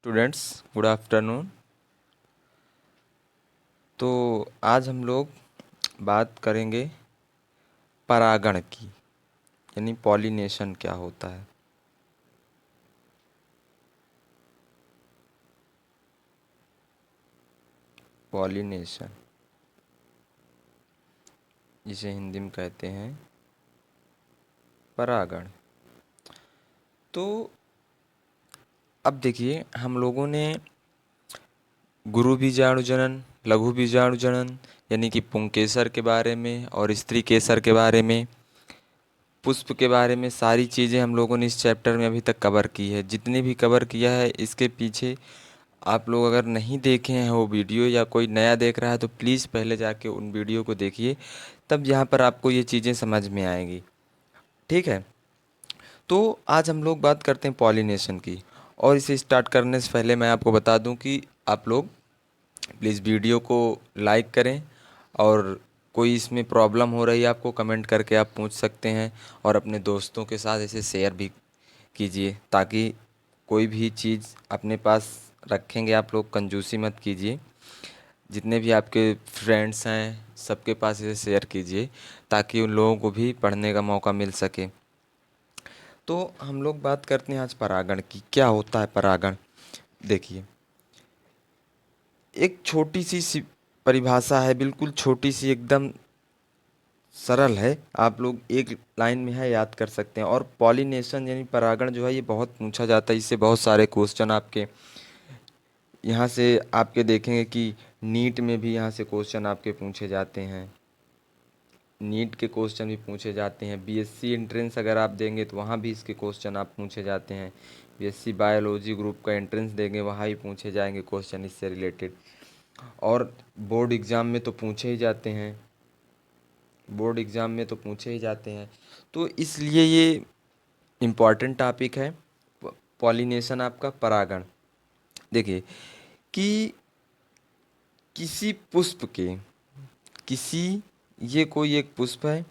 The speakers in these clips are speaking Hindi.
Students, good afternoon. तो आज हम लोग बात करेंगे परागण की, यानी पॉलिनेशन क्या होता है। पॉलिनेशन जिसे हिंदी में कहते हैं परागण। तो अब देखिए, हम लोगों ने गुरु बीजाणु जनन, लघु बीजाणु जनन यानी कि पुंकेसर के बारे में और स्त्री केसर के बारे में, पुष्प के बारे में सारी चीज़ें हम लोगों ने इस चैप्टर में अभी तक कवर की है। जितने भी कवर किया है इसके पीछे आप लोग अगर नहीं देखे हैं वो वीडियो या कोई नया देख रहा है तो प्लीज़ पहले जाके उन वीडियो को देखिए, तब यहाँ पर आपको ये चीज़ें समझ में आएंगी। ठीक है। तो आज हम लोग बात करते हैं पॉलिनेशन की, और इसे स्टार्ट करने से पहले मैं आपको बता दूं कि आप लोग प्लीज़ वीडियो को लाइक करें, और कोई इसमें प्रॉब्लम हो रही है आपको कमेंट करके आप पूछ सकते हैं, और अपने दोस्तों के साथ इसे शेयर भी कीजिए, ताकि कोई भी चीज़ अपने पास रखेंगे आप लोग कंजूसी मत कीजिए। जितने भी आपके फ्रेंड्स हैं सबके पास इसे शेयर कीजिए, ताकि उन लोगों को भी पढ़ने का मौका मिल सके। तो हम लोग बात करते हैं आज परागण की। क्या होता है परागण? देखिए, एक छोटी सी परिभाषा है, बिल्कुल छोटी सी, एकदम सरल है। आप लोग एक लाइन में है याद कर सकते हैं। और पॉलिनेशन यानी परागण जो है ये बहुत पूछा जाता है, इससे बहुत सारे क्वेश्चन आपके यहाँ से आपके देखेंगे कि नीट में भी यहाँ से क्वेश्चन आपके पूछे जाते हैं। नीट के क्वेश्चन भी पूछे जाते हैं। बीएससी एंट्रेंस अगर आप देंगे तो वहाँ भी इसके क्वेश्चन आप पूछे जाते हैं। बीएससी बायोलॉजी ग्रुप का एंट्रेंस देंगे वहाँ भी पूछे जाएंगे क्वेश्चन इससे रिलेटेड। और बोर्ड एग्ज़ाम में तो पूछे ही जाते हैं, बोर्ड एग्ज़ाम में तो पूछे ही जाते हैं। तो इसलिए ये इम्पॉर्टेंट टॉपिक है पॉलिनेशन, आपका परागण। देखिए कि किसी पुष्प के, किसी, ये कोई एक पुष्प है,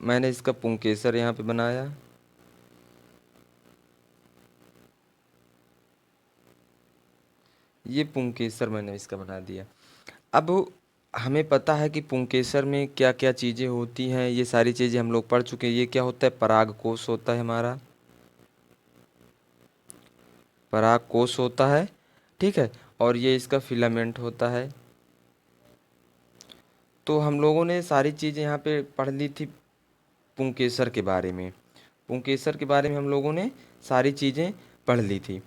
मैंने इसका पुंकेसर यहाँ पे बनाया। ये पुंकेसर मैंने इसका बना दिया। अब हमें पता है कि पुंकेसर में क्या क्या चीज़ें होती हैं, ये सारी चीज़ें हम लोग पढ़ चुके हैं। ये क्या होता है? परागकोश होता है हमारा, परागकोश होता है। ठीक है। और ये इसका फिलामेंट होता है। तो हम लोगों ने सारी चीज़ें यहाँ पे पढ़ ली थी पुंकेसर के बारे में। पुंकेसर के बारे में हम लोगों ने सारी चीज़ें पढ़ ली थी।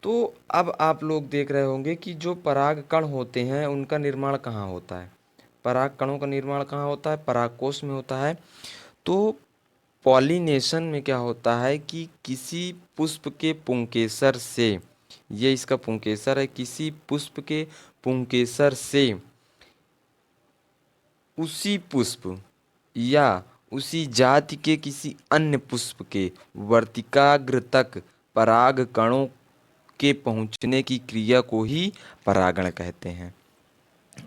तो अब आप लोग देख रहे होंगे कि जो पराग कण होते हैं उनका निर्माण कहाँ होता है। पराग कणों का निर्माण कहाँ होता है? परागकोश में होता है। तो पॉलिनेशन में क्या होता है कि किसी पुष्प के पुंकेसर से, ये इसका पुंकेसर है, किसी पुष्प के पुंकेसर से उसी पुष्प या उसी जाति के किसी अन्य पुष्प के वर्तिकाग्र तक पराग कणों के पहुंचने की क्रिया को ही परागण कहते हैं।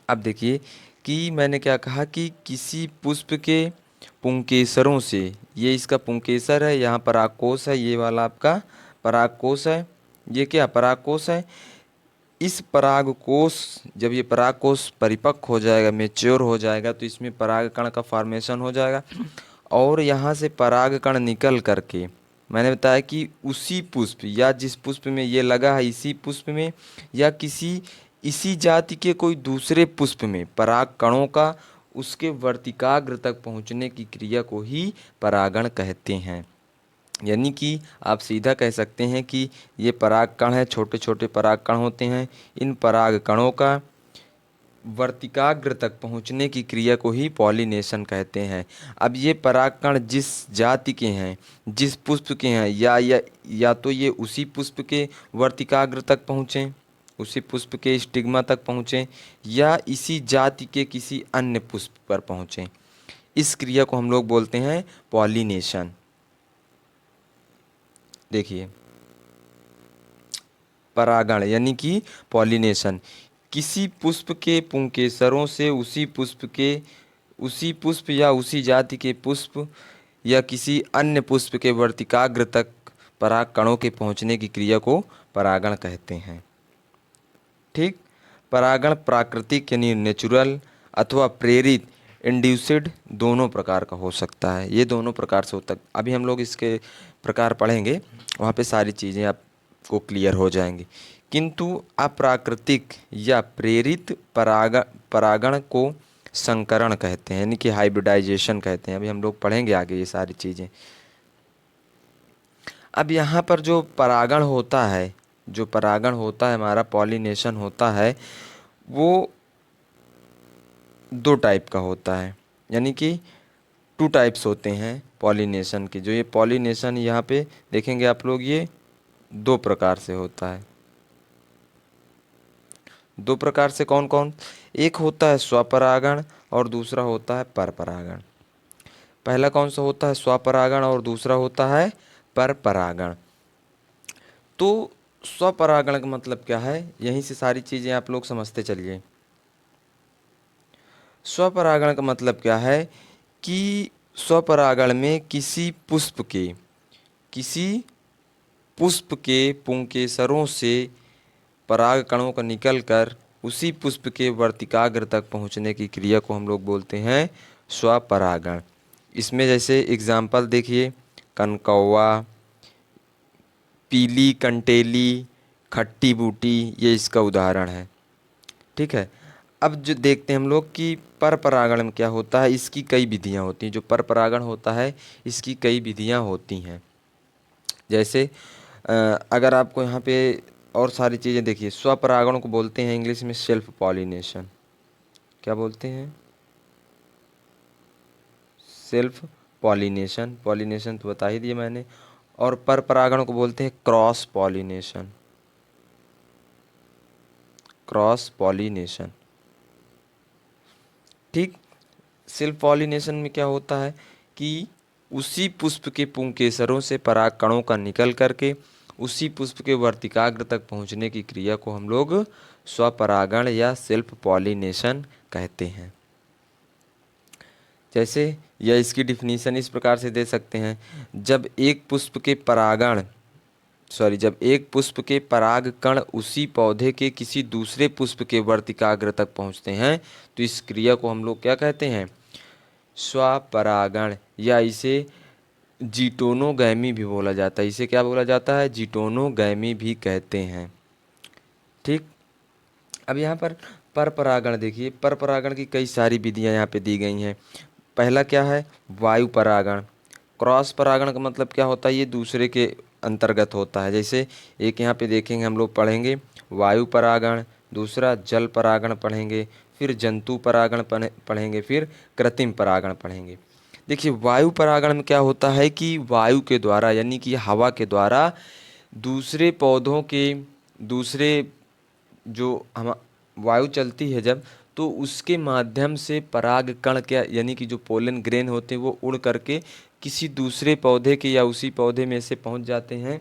अब देखिए कि मैंने क्या कहा कि किसी पुष्प के पुंकेसरों से, ये इसका पुंकेसर है, यहाँ परागकोश है, ये वाला आपका परागकोश है। ये क्या परागकोश है? इस परागकोश, जब ये परागकोश परिपक्व हो जाएगा, मेच्योर हो जाएगा, तो इसमें परागकण का फॉर्मेशन हो जाएगा। और यहाँ से परागकण निकल करके, मैंने बताया कि उसी पुष्प या जिस पुष्प में ये लगा है इसी पुष्प में या किसी इसी जाति के कोई दूसरे पुष्प में पराग कणों का उसके वर्तिकाग्र तक पहुँचने की क्रिया को ही परागण कहते हैं। यानी कि आप सीधा कह सकते हैं कि ये पराग कण है, छोटे छोटे पराग कण होते हैं। इन पराग कणों का वर्तिकाग्र तक पहुंचने की क्रिया को ही पॉलिनेशन कहते हैं। अब ये परागकण जिस जाति के हैं, जिस पुष्प के हैं, या तो ये उसी पुष्प के वर्तिकाग्र तक पहुँचें, उसी पुष्प के स्टिग्मा तक पहुँचें, या इसी जाति के किसी अन्य पुष्प पर पहुँचें। इस क्रिया को हम लोग बोलते हैं पॉलिनेशन। देखिए, परागण यानी कि पॉलिनेशन, किसी पुष्प के पुंकेसरों से उसी पुष्प या उसी जाति के पुष्प या किसी अन्य पुष्प के वर्तिकाग्र तक पराग कणों के पहुंचने की क्रिया को परागण कहते हैं। ठीक। परागण प्राकृतिक यानी नेचुरल अथवा प्रेरित इंड्यूस्ड दोनों प्रकार का हो सकता है। ये दोनों प्रकार से होता है। अभी हम लोग इसके प्रकार पढ़ेंगे, वहाँ पे सारी चीज़ें आपको क्लियर हो जाएंगी। किंतु अप्राकृतिक या प्रेरित परागण को संकरण कहते हैं, यानी कि हाइब्रिडाइजेशन कहते हैं। अभी हम लोग पढ़ेंगे आगे ये सारी चीज़ें। अब यहाँ पर जो परागण होता है, जो परागण होता है हमारा पॉलिनेशन होता है, वो दो टाइप का होता है, यानी कि टू टाइप्स होते हैं पॉलिनेशन के। जो ये पॉलिनेशन यहाँ पे देखेंगे आप लोग, ये दो प्रकार से होता है। दो प्रकार से कौन कौन? एक होता है स्वपरागण और दूसरा होता है परपरागण। पहला कौन सा होता है? स्वपरागण और दूसरा होता है परपरागण। तो स्वपरागण का मतलब क्या है, यहीं से सारी चीज़ें आप लोग समझते चलिए। स्वपरागण का मतलब क्या है कि स्वपरागण में किसी पुष्प के पुंकेसरों से पराग कणों का निकलकर उसी पुष्प के वर्तिकाग्र तक पहुंचने की क्रिया को हम लोग बोलते हैं स्वपरागण। इसमें जैसे एग्जाम्पल देखिए, कनकौवा, पीली कंटेली, खट्टी बूटी, ये इसका उदाहरण है। ठीक है। अब जो देखते हैं हम लोग कि पर परागण में क्या होता है, इसकी कई विधियां होती हैं। जो पर परागण होता है इसकी कई विधियां होती हैं। जैसे अगर आपको यहाँ पे और सारी चीज़ें देखिए, स्वपरागण को बोलते हैं इंग्लिश में सेल्फ पॉलिनेशन। क्या बोलते हैं? Self pollination. पॉलिनेशन तो बता ही दिया मैंने। और पर परागण को बोलते हैं क्रॉस पॉलिनेशन। Cross pollination. ठीक। सेल्फ पॉलिनेशन में क्या होता है कि उसी पुष्प के पुंकेसरों से पराग कणों का निकल करके उसी पुष्प के वर्तिकाग्र तक पहुंचने की क्रिया को हम लोग स्वपरागण या सेल्फ पॉलिनेशन कहते हैं। जैसे या इसकी डिफिनीशन इस प्रकार से दे सकते हैं, जब एक पुष्प के पराग कण उसी पौधे के किसी दूसरे पुष्प के वर्तिकाग्र तक पहुंचते हैं तो इस क्रिया को हम लोग क्या कहते हैं? स्वपरागण, या इसे जीटोनोगैमी भी बोला जाता है। इसे क्या बोला जाता है? जीटोनोगैमी भी कहते हैं। ठीक। अब यहाँ पर परागण देखिए, पर परागण की कई सारी विधियाँ यहाँ पे दी गई हैं। पहला क्या है? वायु परागण। क्रॉस परागण का मतलब क्या होता है? ये दूसरे के अंतर्गत होता है। जैसे एक यहाँ पे देखेंगे, हम लोग पढ़ेंगे वायु परागण, दूसरा जल परागण पढ़ेंगे, फिर जंतु परागण पढ़ेंगे, फिर कृत्रिम परागण पढ़ेंगे। देखिए वायु परागण में क्या होता है कि वायु के द्वारा, यानी कि हवा के द्वारा दूसरे पौधों के दूसरे जो हम वायु चलती है जब, तो उसके माध्यम से पराग कण क्या, यानी कि जो पोलन ग्रेन होते हैं वो उड़ करके किसी दूसरे पौधे के या उसी पौधे में से पहुंच जाते हैं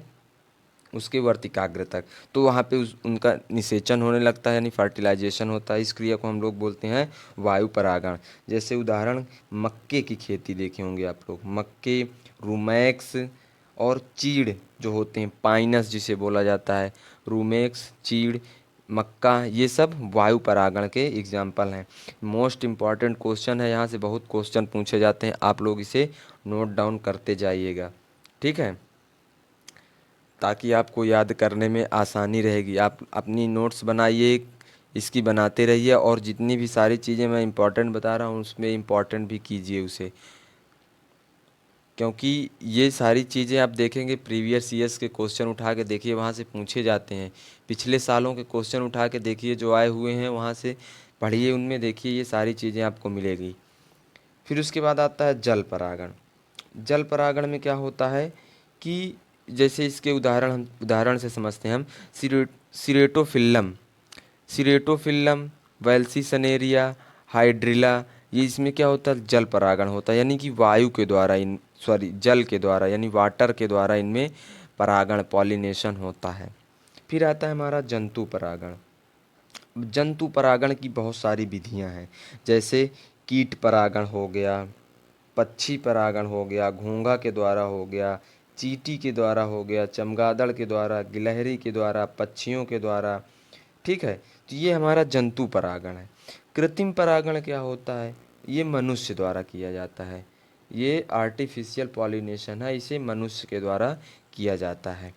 उसके वर्तिकाग्र तक। तो वहाँ पे उनका निषेचन होने लगता है, यानी फर्टिलाइजेशन होता है। इस क्रिया को हम लोग बोलते हैं वायु परागण। जैसे उदाहरण मक्के की खेती देखे होंगे आप लोग, मक्के, रूमैक्स और चीड़ जो होते हैं, पाइनस जिसे बोला जाता है, रूमेक्स, चीड़, मक्का, ये सब वायु परागण के एग्जाम्पल हैं। मोस्ट इम्पॉर्टेंट क्वेश्चन है, यहाँ से बहुत क्वेश्चन पूछे जाते हैं, आप लोग इसे नोट डाउन करते जाइएगा। ठीक है, ताकि आपको याद करने में आसानी रहेगी। आप अपनी नोट्स बनाइए, इसकी बनाते रहिए, और जितनी भी सारी चीज़ें मैं इम्पॉर्टेंट बता रहा हूँ उसमें इम्पॉर्टेंट भी कीजिए उसे, क्योंकि ये सारी चीज़ें आप देखेंगे प्रीवियस ईयर्स के क्वेश्चन उठा के देखिए, वहाँ से पूछे जाते हैं। पिछले सालों के क्वेश्चन उठा के देखिए जो आए हुए हैं, वहाँ से पढ़िए, उनमें देखिए ये सारी चीज़ें आपको मिलेगी। फिर उसके बाद आता है जल परागण। जल परागण में क्या होता है कि जैसे इसके उदाहरण हम उदाहरण से समझते हैं हम, सिरेटोफिल्लम, सिरेटोफिल्लम, वेल्सीसनेरिया, हाइड्रिला, ये इसमें क्या होता है? जल परागण होता है, यानी कि वायु के द्वारा जल के द्वारा यानी वाटर के द्वारा इनमें परागण पॉलिनेशन होता है। फिर आता है हमारा जंतु परागण। जंतु परागण की बहुत सारी विधियां हैं। जैसे कीट परागण हो गया, पक्षी परागण हो गया, घोंघा के द्वारा हो गया, चींटी के द्वारा हो गया, चमगादड़ के द्वारा, गिलहरी के द्वारा, पक्षियों के द्वारा। ठीक है, तो ये हमारा जंतु परागण है। कृत्रिम परागण क्या होता है? ये मनुष्य द्वारा किया जाता है। ये आर्टिफिशियल पॉलिनेशन है, इसे मनुष्य के द्वारा किया जाता है।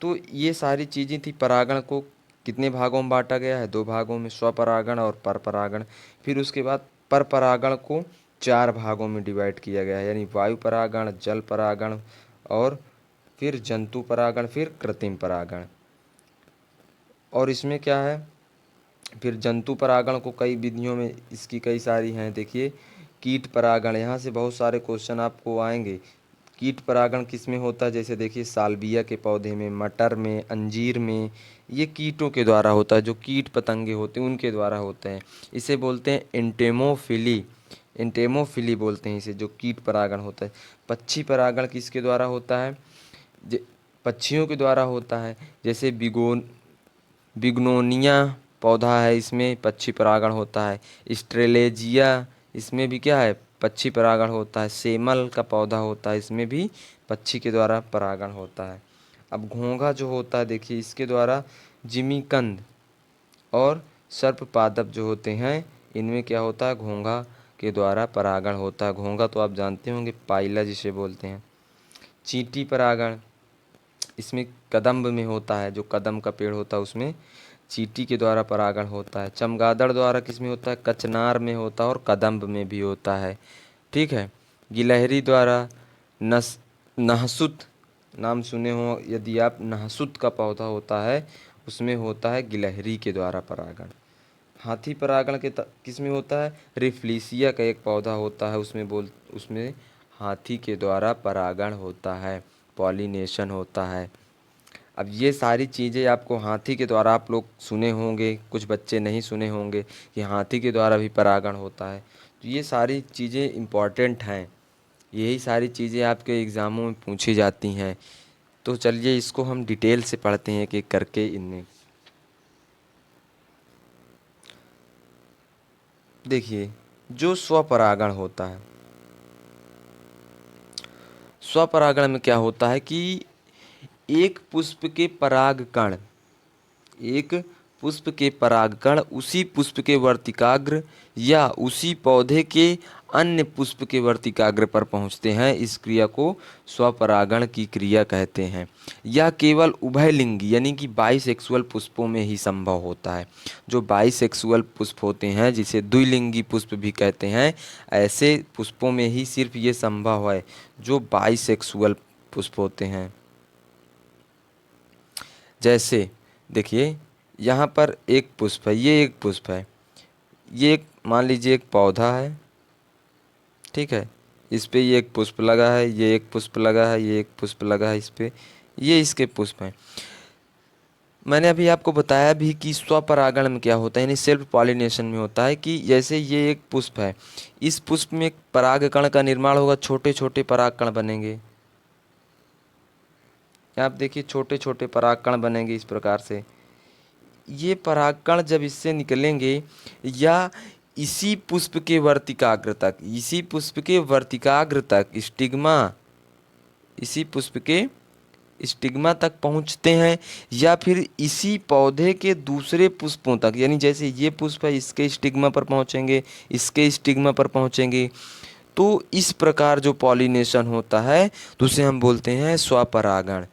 तो ये सारी चीज़ें थी। परागण को कितने भागों में बांटा गया है? 2 भागों में, स्वपरागण और परपरागण। फिर उसके बाद परपरागण को 4 भागों में डिवाइड किया गया है, यानी वायु परागण, जल परागण और फिर जंतु परागण, फिर कृत्रिम परागण। और इसमें क्या है, फिर जंतु परागण को कई विधियों में इसकी कई सारी हैं। देखिए, कीट परागण, यहाँ से बहुत सारे क्वेश्चन आपको आएंगे। कीट परागण किस में होता है? जैसे देखिए, सालविया के पौधे में, मटर में, अंजीर में। ये कीटों के द्वारा होता है, जो कीट पतंगे होते हैं उनके द्वारा होते हैं। इसे बोलते हैं एंटेमोफिली। एंटेमोफिली बोलते हैं इसे, जो कीट परागण होता है। पक्षी परागण किसके द्वारा होता है? पक्षियों के द्वारा होता है। जैसे बिग्नोनिया पौधा है, इसमें पक्षी परागण होता है। स्ट्रेलेजिया, इसमें भी क्या है? पक्षी परागण होता है। सेमल का पौधा होता है, इसमें भी पक्षी के द्वारा परागण होता है। अब घोंघा जो होता है, देखिए इसके द्वारा जिमीकंद और सर्पपादप जो होते हैं, इनमें क्या होता है? घोंघा के द्वारा परागण होता है। घोंघा तो आप जानते होंगे, पाइला जिसे बोलते हैं। चींटी परागण, इसमें कदम्ब में होता है, जो कदम का पेड़ होता है उसमें चींटी के द्वारा परागण होता है। चमगादड़ द्वारा किस में होता है? कचनार में होता है और कदम्ब में भी होता है। ठीक है। गिलहरी द्वारा नहसुत, नाम सुने हो यदि आप, नहसुत का पौधा होता है, उसमें होता है गिलहरी के द्वारा परागण। हाथी परागण किस में होता है? रिफ्लिसिया का एक पौधा होता है, उसमें हाथी के द्वारा परागण होता है, पॉलिनेशन होता है। अब ये सारी चीज़ें आपको हाथी के द्वारा आप लोग सुने होंगे, कुछ बच्चे नहीं सुने होंगे कि हाथी के द्वारा भी परागण होता है। तो ये सारी चीज़ें इम्पॉर्टेंट हैं, यही सारी चीज़ें आपके एग्ज़ामों में पूछी जाती हैं। तो चलिए इसको हम डिटेल से पढ़ते हैं, कि करके इनमें देखिए, जो स्वपरागण होता है, स्वपरागण में क्या होता है कि एक पुष्प के परागकण, एक पुष्प के परागकण उसी पुष्प के वर्तिकाग्र या उसी पौधे के अन्य पुष्प के वर्तिकाग्र पर पहुंचते हैं। इस क्रिया को स्वपरागण की क्रिया कहते हैं। यह केवल उभयलिंगी यानी कि बाइसेक्सुअल पुष्पों में ही संभव होता है। जो बाइसेक्सुअल पुष्प होते हैं, जिसे द्विलिंगी पुष्प भी कहते हैं, ऐसे पुष्पों में ही सिर्फ ये संभव है, जो बाइसेक्सुअल पुष्प होते हैं। जैसे देखिए, यहाँ पर एक पुष्प है, ये एक पुष्प है, ये एक मान लीजिए एक पौधा है। ठीक है, इस पे ये एक पुष्प लगा है, ये एक पुष्प लगा है, ये एक पुष्प लगा है इस पे, ये इसके पुष्प हैं। मैंने अभी आपको बताया भी कि स्वपरागण में क्या होता है, यानी सेल्फ पॉलिनेशन में होता है कि जैसे ये एक पुष्प है, इस पुष्प में एक परागकण का निर्माण होगा, छोटे छोटे परागकण बनेंगे। आप देखिए, छोटे छोटे परागकण बनेंगे इस प्रकार से। ये परागकण जब इससे निकलेंगे, या इसी पुष्प के वर्तिकाग्र तक, इसी पुष्प के वर्तिकाग्र तक स्टिग्मा, इसी पुष्प के स्टिग्मा तक पहुंचते हैं, या फिर इसी पौधे के दूसरे पुष्पों तक, यानी जैसे ये पुष्प है, इसके स्टिग्मा पर पहुंचेंगे, इसके स्टिग्मा पर पहुंचेंगे। तो इस प्रकार जो पॉलिनेशन होता है, तो उसे हम बोलते हैं स्वपरागण।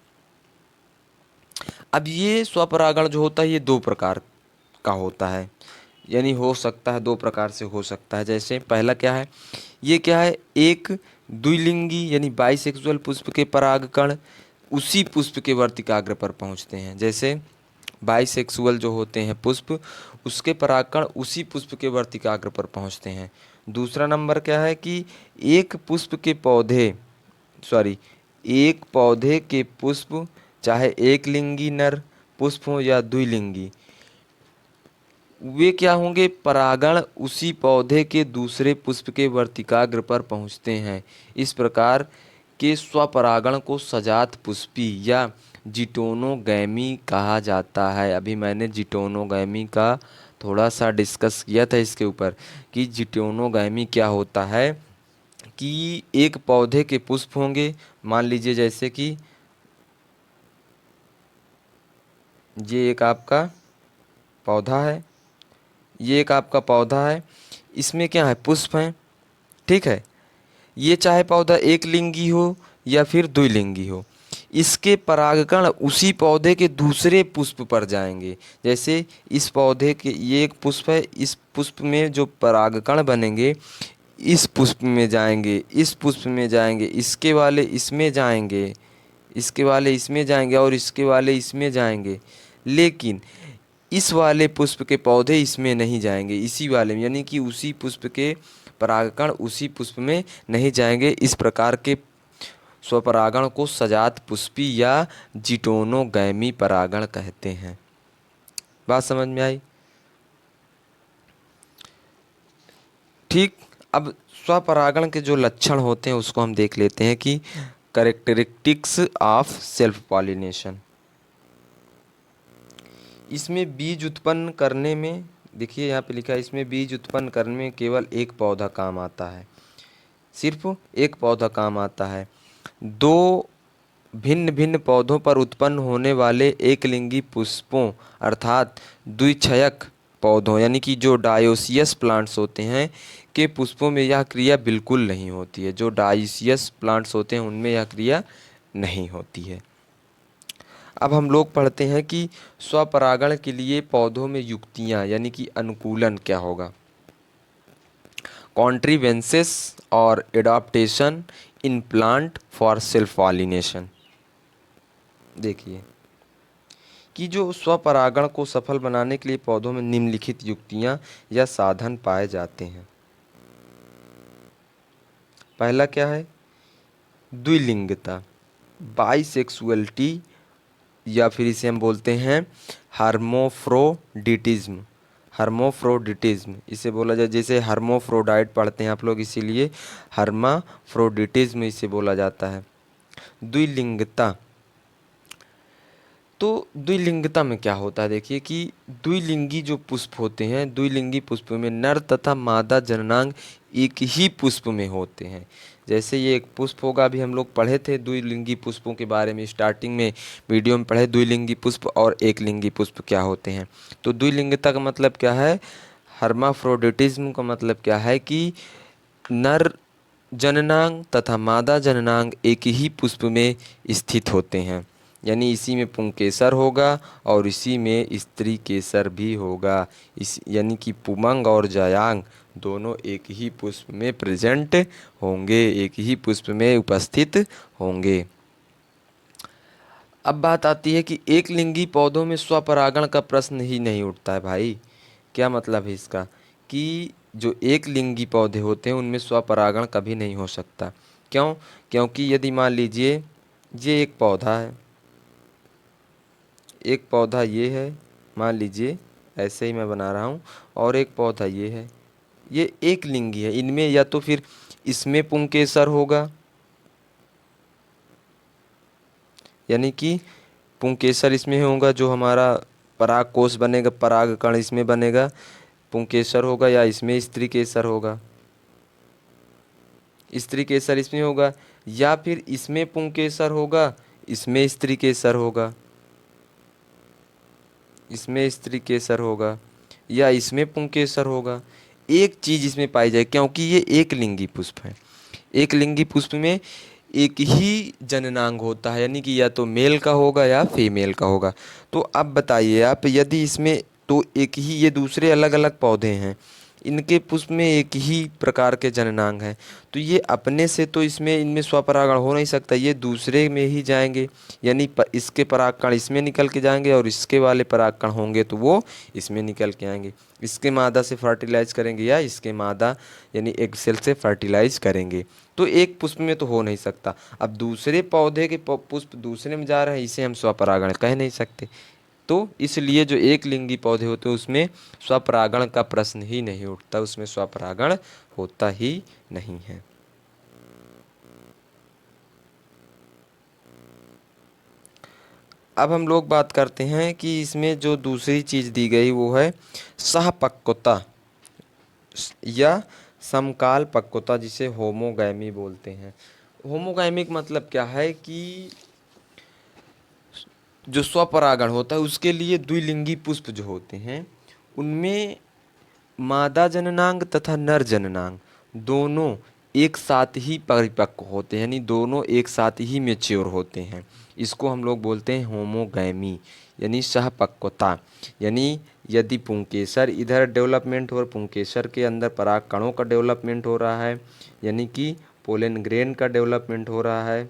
अब ये स्वपरागण जो होता है, ये 2 प्रकार का होता है, यानी हो सकता है 2 प्रकार से हो सकता है। जैसे पहला क्या है, ये क्या है, एक द्विलिंगी यानी बाइसेक्सुअल पुष्प के परागकण उसी पुष्प के वर्तिकाग्र पर पहुंचते हैं। जैसे बाइसेक्सुअल जो होते हैं पुष्प, उसके परागकण उसी पुष्प के वर्तिकाग्र पर पहुंचते हैं। दूसरा नंबर क्या है कि एक पुष्प के पौधे, सॉरी, एक पौधे के पुष्प, चाहे एक लिंगी नर पुष्प हो या द्विलिंगी, वे क्या होंगे, परागण उसी पौधे के दूसरे पुष्प के वर्तिकाग्र पर पहुंचते हैं। इस प्रकार के स्वपरागण को सजात पुष्पी या जिटोनोगैमी कहा जाता है। अभी मैंने जिटोनोगैमी का थोड़ा सा डिस्कस किया था इसके ऊपर, कि जिटोनोगैमी क्या होता है, कि एक पौधे के पुष्प होंगे, मान लीजिए जैसे कि ये एक आपका पौधा है, ये एक आपका पौधा है, इसमें क्या है, पुष्प हैं, ठीक है। ये चाहे पौधा एक लिंगी हो या फिर द्विलिंगी हो, इसके परागकण उसी पौधे के दूसरे पुष्प पर जाएंगे। जैसे इस पौधे के ये एक पुष्प है, इस पुष्प में जो परागकण बनेंगे इस पुष्प में जाएंगे, इस पुष्प में जाएंगे, इसके वाले इसमें जाएंगे, इसके वाले इसमें जाएंगे और इसके वाले इसमें जाएंगे, लेकिन इस वाले पुष्प के पौधे इसमें नहीं जाएंगे, इसी वाले में, यानी कि उसी पुष्प के परागकण उसी पुष्प में नहीं जाएंगे। इस प्रकार के स्वपरागण को सजात पुष्पी या जिटोनोगैमी परागण कहते हैं। बात समझ में आई? ठीक। अब स्वपरागण के जो लक्षण होते हैं उसको हम देख लेते हैं कि कैरेक्टरिस्टिक्स ऑफ सेल्फ पॉलिनेशन। इसमें बीज उत्पन्न करने में, देखिए यहाँ पे लिखा है, इसमें बीज उत्पन्न करने में केवल एक पौधा काम आता है, सिर्फ एक पौधा काम आता है। दो भिन्न भिन्न पौधों पर उत्पन्न होने वाले एकलिंगी पुष्पों अर्थात द्विक्षयक पौधों यानी कि जो डायोसियस प्लांट्स होते हैं के पुष्पों में यह क्रिया बिल्कुल नहीं होती है। जो डायोसियस प्लांट्स होते हैं उनमें यह क्रिया नहीं होती है। अब हम लोग पढ़ते हैं कि स्वपरागण के लिए पौधों में युक्तियाँ यानी कि अनुकूलन क्या होगा। कॉन्ट्रीवेंसेस और adaptation in plant for self pollination. देखिए कि जो स्वपरागण को सफल बनाने के लिए पौधों में निम्नलिखित युक्तियां या साधन पाए जाते हैं। पहला क्या है, द्विलिंगता, बाइसेक्सुअलिटी, या फिर इसे हम बोलते हैं हर्मोफ्रोडिटिज्म। हर्मोफ्रोडिटिज्म इसे बोला जाए, जैसे हर्मोफ्रोडाइट पढ़ते हैं आप लोग, इसीलिए हर्माफ्रोडिटिज्म इसे बोला जाता है। द्विलिंगता, तो द्विलिंगता में क्या होता है, देखिए कि द्विलिंगी जो पुष्प होते हैं, द्विलिंगी पुष्प में नर तथा मादा जननांग एक ही पुष्प में होते हैं। जैसे ये एक पुष्प होगा, अभी हम लोग पढ़े थे द्विलिंगी पुष्पों के बारे में, स्टार्टिंग में वीडियो में पढ़े द्विलिंगी पुष्प और एकलिंगी पुष्प क्या होते हैं। तो द्विलिंगता का मतलब क्या है, हर्माफ्रोडिटिज्म का मतलब क्या है कि नर जननांग तथा मादा जननांग एक ही पुष्प में स्थित होते हैं, यानी इसी में पुंकेसर होगा और इसी में स्त्री केसर भी होगा। इस यानी कि पुमंग और जायांग दोनों एक ही पुष्प में प्रेजेंट होंगे, एक ही पुष्प में उपस्थित होंगे। अब बात आती है कि एक लिंगी पौधों में स्वपरागण का प्रश्न ही नहीं उठता है भाई। क्या मतलब है इसका, कि जो एक लिंगी पौधे होते हैं उनमें स्वपरागण कभी नहीं हो सकता। क्यों? क्योंकि यदि मान लीजिए ये एक पौधा है, एक पौधा ये है, मान लीजिए ऐसे ही मैं बना रहा हूँ, और एक पौधा ये है, ये एक लिंगी है। इनमें या तो फिर इसमें पुंकेसर होगा, यानी कि पुंकेसर इसमें होगा, जो हमारा पराग कोष बनेगा, पराग कण इसमें बनेगा, पुंकेसर होगा, या इसमें स्त्री केसर होगा, स्त्री केसर इसमें होगा, या फिर इसमें पुंकेसर होगा, इसमें स्त्री केसर होगा, इसमें स्त्री केसर होगा, या इसमें पुंकेसर होगा। एक चीज इसमें पाई जाए, क्योंकि ये एक लिंगी पुष्प है। एक लिंगी पुष्प में एक ही जननांग होता है, यानी कि या तो मेल का होगा या फीमेल का होगा। तो अब बताइए आप, यदि इसमें तो एक ही, ये दूसरे अलग अलग पौधे हैं, इनके पुष्प में एक ही प्रकार के जननांग हैं, तो ये अपने से तो इसमें इनमें स्वपरागण हो नहीं सकता, ये दूसरे में ही जाएंगे, यानी इसके परागकण इसमें निकल के जाएंगे और इसके वाले परागकण होंगे तो वो इसमें निकल के आएंगे। इसके मादा से फर्टिलाइज करेंगे या इसके मादा यानी एग सेल से फर्टिलाइज करेंगे, तो एक पुष्प में तो हो नहीं सकता। अब दूसरे पौधे के पुष्प दूसरे में जा रहे हैं, इसे हम स्वपरागण कह नहीं सकते। तो इसलिए जो एक लिंगी पौधे होते हैं उसमें स्वपरागण का प्रश्न ही नहीं उठता, उसमें स्वपरागण होता ही नहीं है। अब हम लोग बात करते हैं कि इसमें जो दूसरी चीज दी गई वो है सहपक्वता या समकाल पक्वता जिसे होमोगैमी बोलते हैं। होमोगैमिक मतलब क्या है कि जो स्वपरागण होता है उसके लिए द्विलिंगी पुष्प जो होते हैं उनमें मादा जननांग तथा नर जननांग दोनों एक साथ ही परिपक्व होते हैं, यानी दोनों एक साथ ही मेच्योर होते हैं। इसको हम लोग बोलते हैं होमोगैमी, यानी सहपक्वता। यानी यदि पुंकेसर इधर डेवलपमेंट हो, पुंकेसर के अंदर पराग कणों का डेवलपमेंट हो रहा है, यानी कि पोलन ग्रेन का डेवलपमेंट हो रहा है,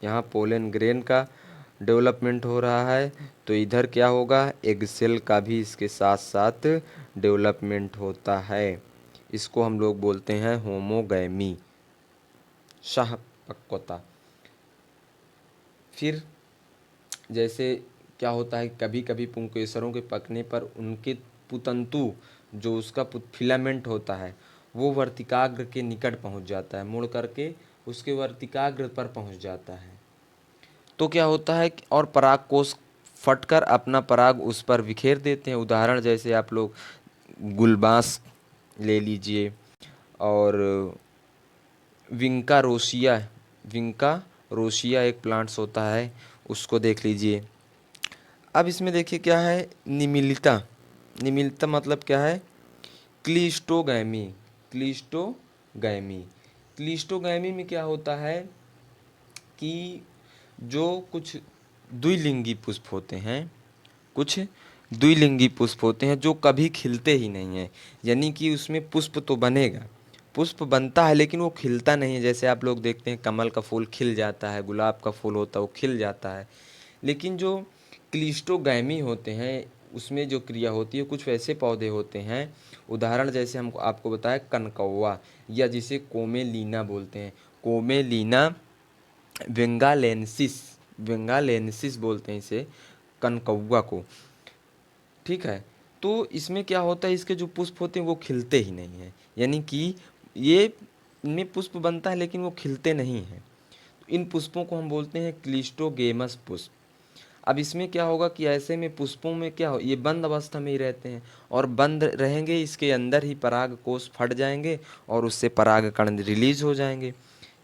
यहाँ पोलन ग्रेन का डेवलपमेंट हो रहा है, तो इधर क्या होगा, एग सेल का भी इसके साथ साथ डेवलपमेंट होता है। इसको हम लोग बोलते हैं होमोगैमी, सहपक्वता। फिर जैसे क्या होता है, कभी कभी पुंकेसरों के पकने पर उनके पुतंतु जो उसका फिलामेंट होता है वो वर्तिकाग्र के निकट पहुंच जाता है, मुड़ करके उसके वर्तिकाग्र पर पहुंच जाता है। तो क्या होता है और पराग कोष फटकर अपना पराग उस पर बिखेर देते हैं। उदाहरण जैसे आप लोग गुलबांस ले लीजिए, और विंका रोसिया, विंका रोसिया एक प्लांट्स होता है, उसको देख लीजिए। अब इसमें देखिए क्या है, निमिलिता। निमिलिता मतलब क्या है, क्लिस्टोगैमी। क्लिस्टोगैमी क्लिस्टोगैमी में क्या होता है कि जो कुछ द्विलिंगी पुष्प होते हैं, कुछ द्विलिंगी पुष्प होते हैं जो कभी खिलते ही नहीं हैं, यानी कि उसमें पुष्प तो बनेगा, पुष्प बनता है लेकिन वो खिलता नहीं है। जैसे आप लोग देखते हैं कमल का फूल खिल जाता है, गुलाब का फूल होता है वो खिल जाता है, लेकिन जो क्लिस्टोगैमी होते हैं उसमें जो क्रिया होती है कुछ वैसे पौधे होते हैं। उदाहरण जैसे हम आपको बताया कनकौवा, या जिसे कोमेलीना बोलते हैं, कोमेलीना बेंगालेंसिस, बेंगालेंसिस बोलते हैं इसे, कनकौवा को। ठीक है, तो इसमें क्या होता है, इसके जो पुष्प होते हैं वो खिलते ही नहीं हैं, यानी कि ये इनमें पुष्प बनता है लेकिन वो खिलते नहीं हैं। तो इन पुष्पों को हम बोलते हैं क्लिस्टोगेमस पुष्प। अब इसमें क्या होगा कि ऐसे में पुष्पों में क्या हो, ये बंद अवस्था में ही रहते हैं, और बंद रहेंगे, इसके अंदर ही पराग कोष फट जाएंगे और उससे पराग कण रिलीज हो जाएंगे,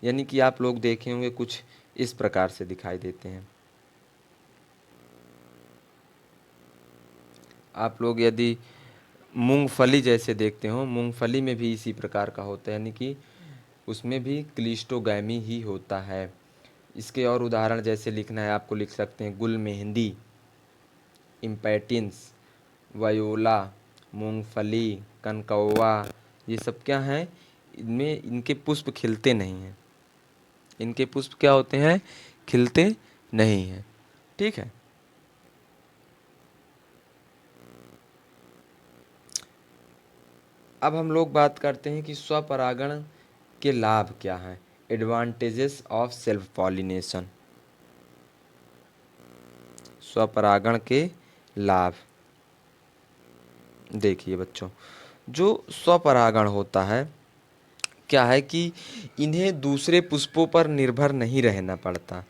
यानी कि आप लोग देखे होंगे कुछ इस प्रकार से दिखाई देते हैं। आप लोग यदि मूंगफली जैसे देखते हो, मूंगफली में भी इसी प्रकार का होता है, यानी कि उसमें भी क्लिस्टोगैमी ही होता है। इसके और उदाहरण जैसे लिखना है आपको लिख सकते हैं, गुल मेहंदी, इम्पैटिन्स, वयोला, मूंगफली, कनकौवा, ये सब क्या हैं, इनमें इनके पुष्प खिलते नहीं हैं, इनके पुष्प क्या होते हैं, खिलते नहीं हैं। ठीक है, अब हम लोग बात करते हैं कि स्वपरागण के लाभ क्या हैं, एडवांटेजेस ऑफ सेल्फ पॉलिनेशन। स्वपरागण के लाभ देखिए बच्चों, जो स्वपरागण होता है क्या है कि इन्हें दूसरे पुष्पों पर निर्भर नहीं रहना पड़ता।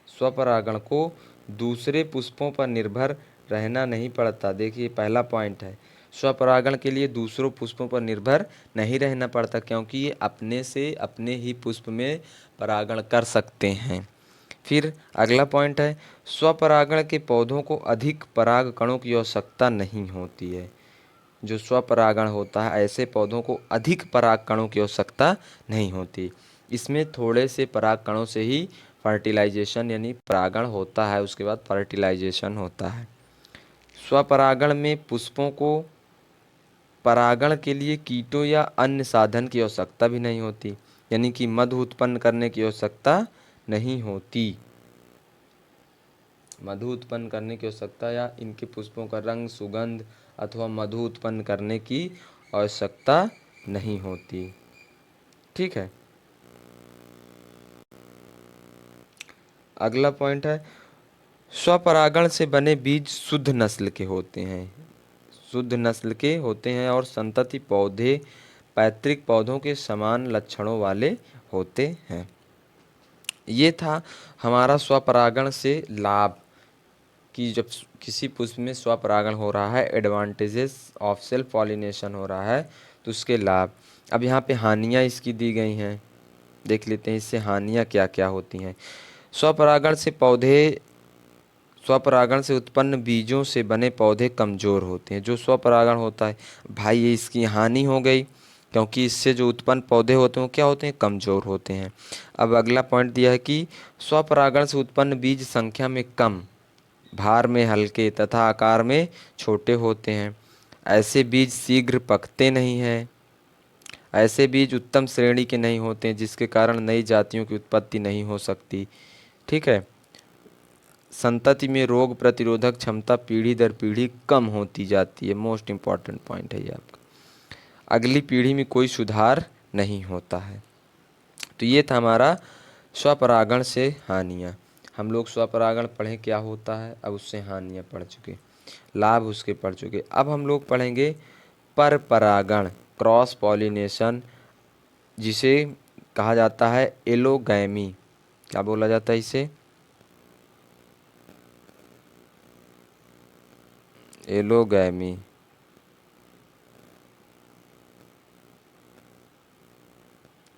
स्वपरागण को दूसरे पुष्पों पर निर्भर रहना नहीं पड़ता। देखिए पहला पॉइंट है, स्वपरागण के लिए दूसरों पुष्पों पर निर्भर नहीं रहना पड़ता, क्योंकि ये अपने से अपने ही पुष्प में परागण कर सकते हैं। फिर अगला पॉइंट है, स्वपरागण के पौधों को अधिक पराग कणों की आवश्यकता नहीं होती है। जो स्वपरागण होता है ऐसे पौधों को अधिक पराग कणों की आवश्यकता नहीं होती, इसमें थोड़े से पराग कणों से ही फर्टिलाइजेशन यानी परागण होता है, उसके बाद फर्टिलाइजेशन होता है। स्वपरागण में पुष्पों को परागण के लिए कीटों या अन्य साधन की आवश्यकता भी नहीं होती, यानी कि मधु उत्पन्न करने की आवश्यकता नहीं होती। मधु उत्पन्न करने की आवश्यकता या इनके पुष्पों का रंग, सुगंध अथवा मधु उत्पन्न करने की आवश्यकता नहीं होती। ठीक है, अगला पॉइंट है, स्वपरागण से बने बीज शुद्ध नस्ल के होते हैं, शुद्ध नस्ल के होते हैं और संतति पौधे पैतृक पौधों के समान लक्षणों वाले होते हैं। ये था हमारा स्वपरागण से लाभ कि जब किसी पुष्प में स्वपरागण हो रहा है, एडवांटेजेस ऑफ सेल्फ पॉलिनेशन हो रहा है, तो उसके लाभ। अब यहाँ पे हानियाँ इसकी दी गई हैं, देख लेते हैं इससे हानियाँ क्या क्या होती हैं। स्वपरागण से पौधे स्वपरागण से उत्पन्न बीजों से बने पौधे कमज़ोर होते हैं। जो स्वपरागण होता है भाई, ये इसकी हानि हो गई, क्योंकि इससे जो उत्पन्न पौधे होते हैं वो क्या होते हैं, कमज़ोर होते हैं। अब अगला पॉइंट दिया है कि स्वपरागण से उत्पन्न बीज संख्या में कम, भार में हल्के तथा आकार में छोटे होते हैं। ऐसे बीज शीघ्र पकते नहीं हैं। ऐसे बीज उत्तम श्रेणी के नहीं होते हैं, जिसके कारण नई जातियों की उत्पत्ति नहीं हो सकती। ठीक है। संतति में रोग प्रतिरोधक क्षमता पीढ़ी दर पीढ़ी कम होती जाती है। मोस्ट इम्पॉर्टेंट पॉइंट है ये आपका। अगली पीढ़ी में कोई सुधार नहीं होता है। तो ये था हमारा स्वपरागण से हानियाँ। हम लोग स्वपरागण पढ़ें क्या होता है, अब उससे हानियाँ पढ़ चुके, लाभ उसके पढ़ चुके। अब हम लोग पढ़ेंगे पर परागण, क्रॉस पॉलिनेशन, जिसे कहा जाता है एलोगैमी। क्या बोला जाता है इसे, एलोगैमी।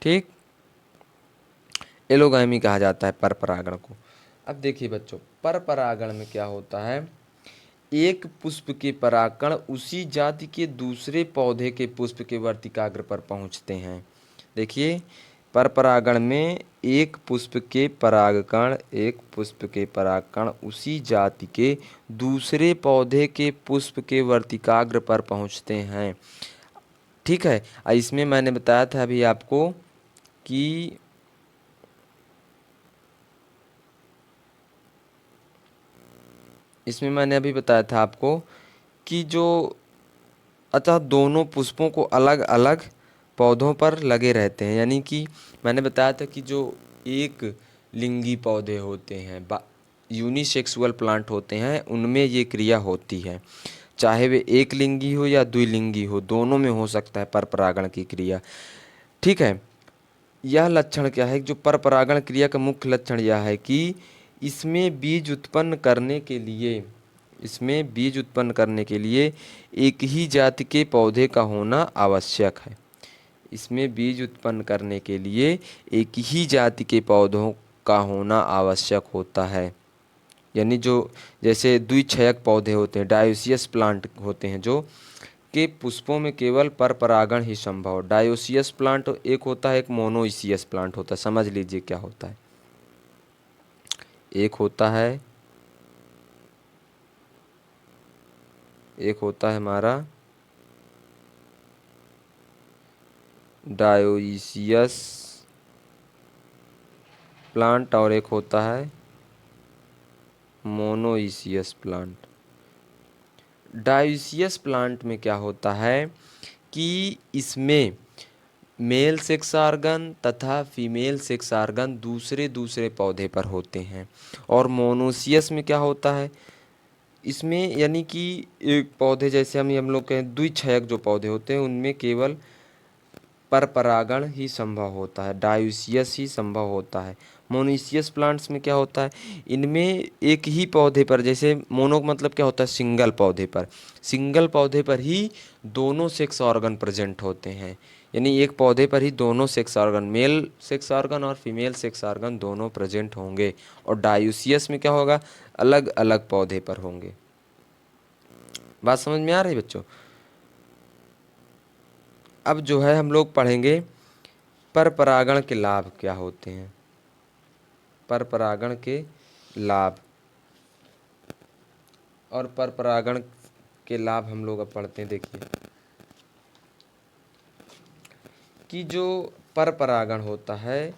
ठीक, एलोगैमी कहा जाता है पर परागण को। अब देखिए बच्चों, पर परागण में क्या होता है, एक पुष्प के परागकण उसी जाति के दूसरे पौधे के पुष्प के वर्तिकाग्र पर पहुंचते हैं। देखिए, पर परागण में एक पुष्प के परागकण उसी जाति के दूसरे पौधे के पुष्प के वर्तिकाग्र पर पहुंचते हैं। ठीक है। इसमें मैंने बताया था अभी आपको कि जो अतः दोनों पुष्पों को अलग अलग पौधों पर लगे रहते हैं। यानी कि मैंने बताया था कि जो एक लिंगी पौधे होते हैं, यूनिसेक्सुअल प्लांट होते हैं, उनमें ये क्रिया होती है। चाहे वे एक लिंगी हो या द्विलिंगी हो, दोनों में हो सकता है पर परागण की क्रिया। ठीक है। यह लक्षण क्या है, जो पर परागण क्रिया का मुख्य लक्षण यह है कि इसमें बीज उत्पन्न करने के लिए एक ही जाति के पौधे का होना आवश्यक है। इसमें बीज उत्पन्न करने के लिए एक ही जाति के पौधों का होना आवश्यक होता है। यानी जो जैसे द्विक्षयक पौधे होते हैं, डायोसियस प्लांट होते हैं, जो के पुष्पों में केवल पर परागण ही संभव। डायोसियस प्लांट एक होता है, एक मोनोइसियस प्लांट होता है। समझ लीजिए क्या होता है। एक होता है हमारा डायोइसियस प्लांट और एक होता है मोनोइसियस प्लांट। डायोइसियस प्लांट में क्या होता है कि इसमें मेल सेक्स ऑर्गन तथा फीमेल सेक्स ऑर्गन दूसरे दूसरे पौधे पर होते हैं। और मोनोसियस में क्या होता है, इसमें यानी कि एक पौधे जैसे हम लोग कहें द्विक्षयक जो पौधे होते हैं, उनमें केवल पर परागण ही संभव होता है, डायोसियस ही संभव होता है। मोनोसियस प्लांट्स में क्या होता है, इनमें एक ही पौधे पर, जैसे मोनो मतलब क्या होता है, सिंगल पौधे पर ही दोनों सेक्स ऑर्गन प्रेजेंट होते हैं। यानी एक पौधे पर ही दोनों sex organ, male sex organ और फीमेल सेक्स ऑर्गन दोनों प्रेजेंट होंगे। और डायोसियस में क्या होगा, अलग अलग पौधे पर होंगे। बात समझ में आ रही बच्चों। अब जो है हम लोग पढ़ेंगे पर परागण के लाभ क्या होते हैं। पर परागण के लाभ और पर परागण के लाभ हम लोग अब पढ़ते हैं। देखिए कि जो पर परागण होता है,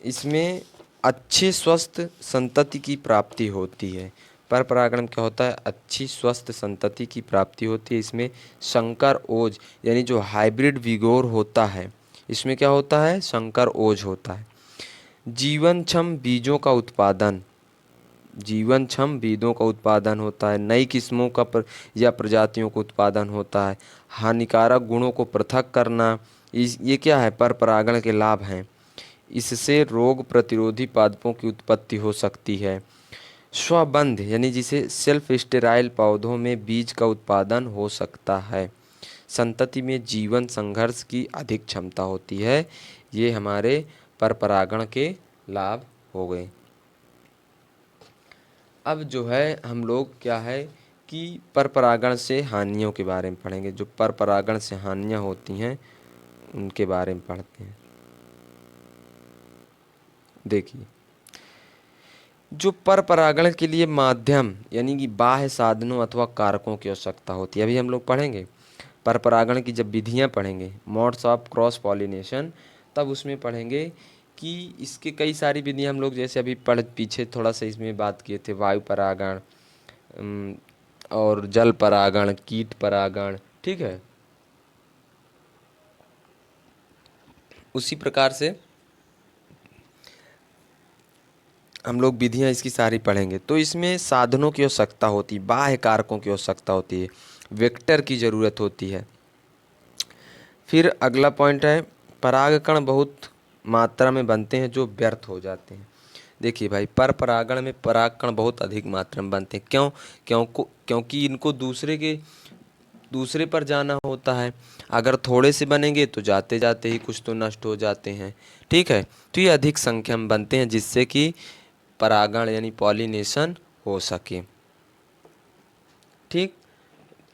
इसमें अच्छी स्वस्थ संतति की प्राप्ति होती है। पर परागण में क्या होता है, अच्छी स्वस्थ संतति की प्राप्ति होती है। इसमें संकर ओज यानी जो हाइब्रिड विगोर होता है, इसमें क्या होता है, संकर ओज होता है। जीवनक्षम बीजों का उत्पादन होता है। नई किस्मों का या प्रजातियों का उत्पादन होता है। हानिकारक गुणों को पृथक करना, ये क्या है, पर परागण के लाभ हैं। इससे रोग प्रतिरोधी पादपों की उत्पत्ति हो सकती है। स्वबंध यानी जिसे सेल्फ स्टेराइल पौधों में बीज का उत्पादन हो सकता है। संतति में जीवन संघर्ष की अधिक क्षमता होती है। ये हमारे परपरागण के लाभ हो गए। अब जो है हम लोग क्या है कि परपरागण से हानियों के बारे में पढ़ेंगे। जो परपरागण से हानियाँ होती हैं उनके बारे में पढ़ते हैं। देखिए, जो परपरागण के लिए माध्यम यानी कि बाह्य साधनों अथवा कारकों की आवश्यकता होती है, अभी हम लोग पढ़ेंगे परपरागण की जब विधियां पढ़ेंगे, मोड्स ऑफ क्रॉस पॉलिनेशन, तब उसमें पढ़ेंगे कि इसके कई सारी विधियां हम लोग जैसे अभी पीछे थोड़ा सा इसमें बात किए थे, वायु परागण और जल परागण, कीट परागण, ठीक है। उसी प्रकार से हम लोग विधियां इसकी सारी पढ़ेंगे। तो इसमें साधनों की आवश्यकता होती है, बाह्य कारकों की आवश्यकता होती है, वेक्टर की ज़रूरत होती है। फिर अगला पॉइंट है परागकण बहुत मात्रा में बनते हैं जो व्यर्थ हो जाते हैं। देखिए भाई, पर परागण में परागकण बहुत अधिक मात्रा में बनते हैं। क्योंकि इनको दूसरे पर जाना होता है। अगर थोड़े से बनेंगे तो जाते जाते ही कुछ तो नष्ट हो जाते हैं, ठीक है। तो ये अधिक संख्या में बनते हैं जिससे कि परागण यानी पॉलिनेशन हो सके, ठीक।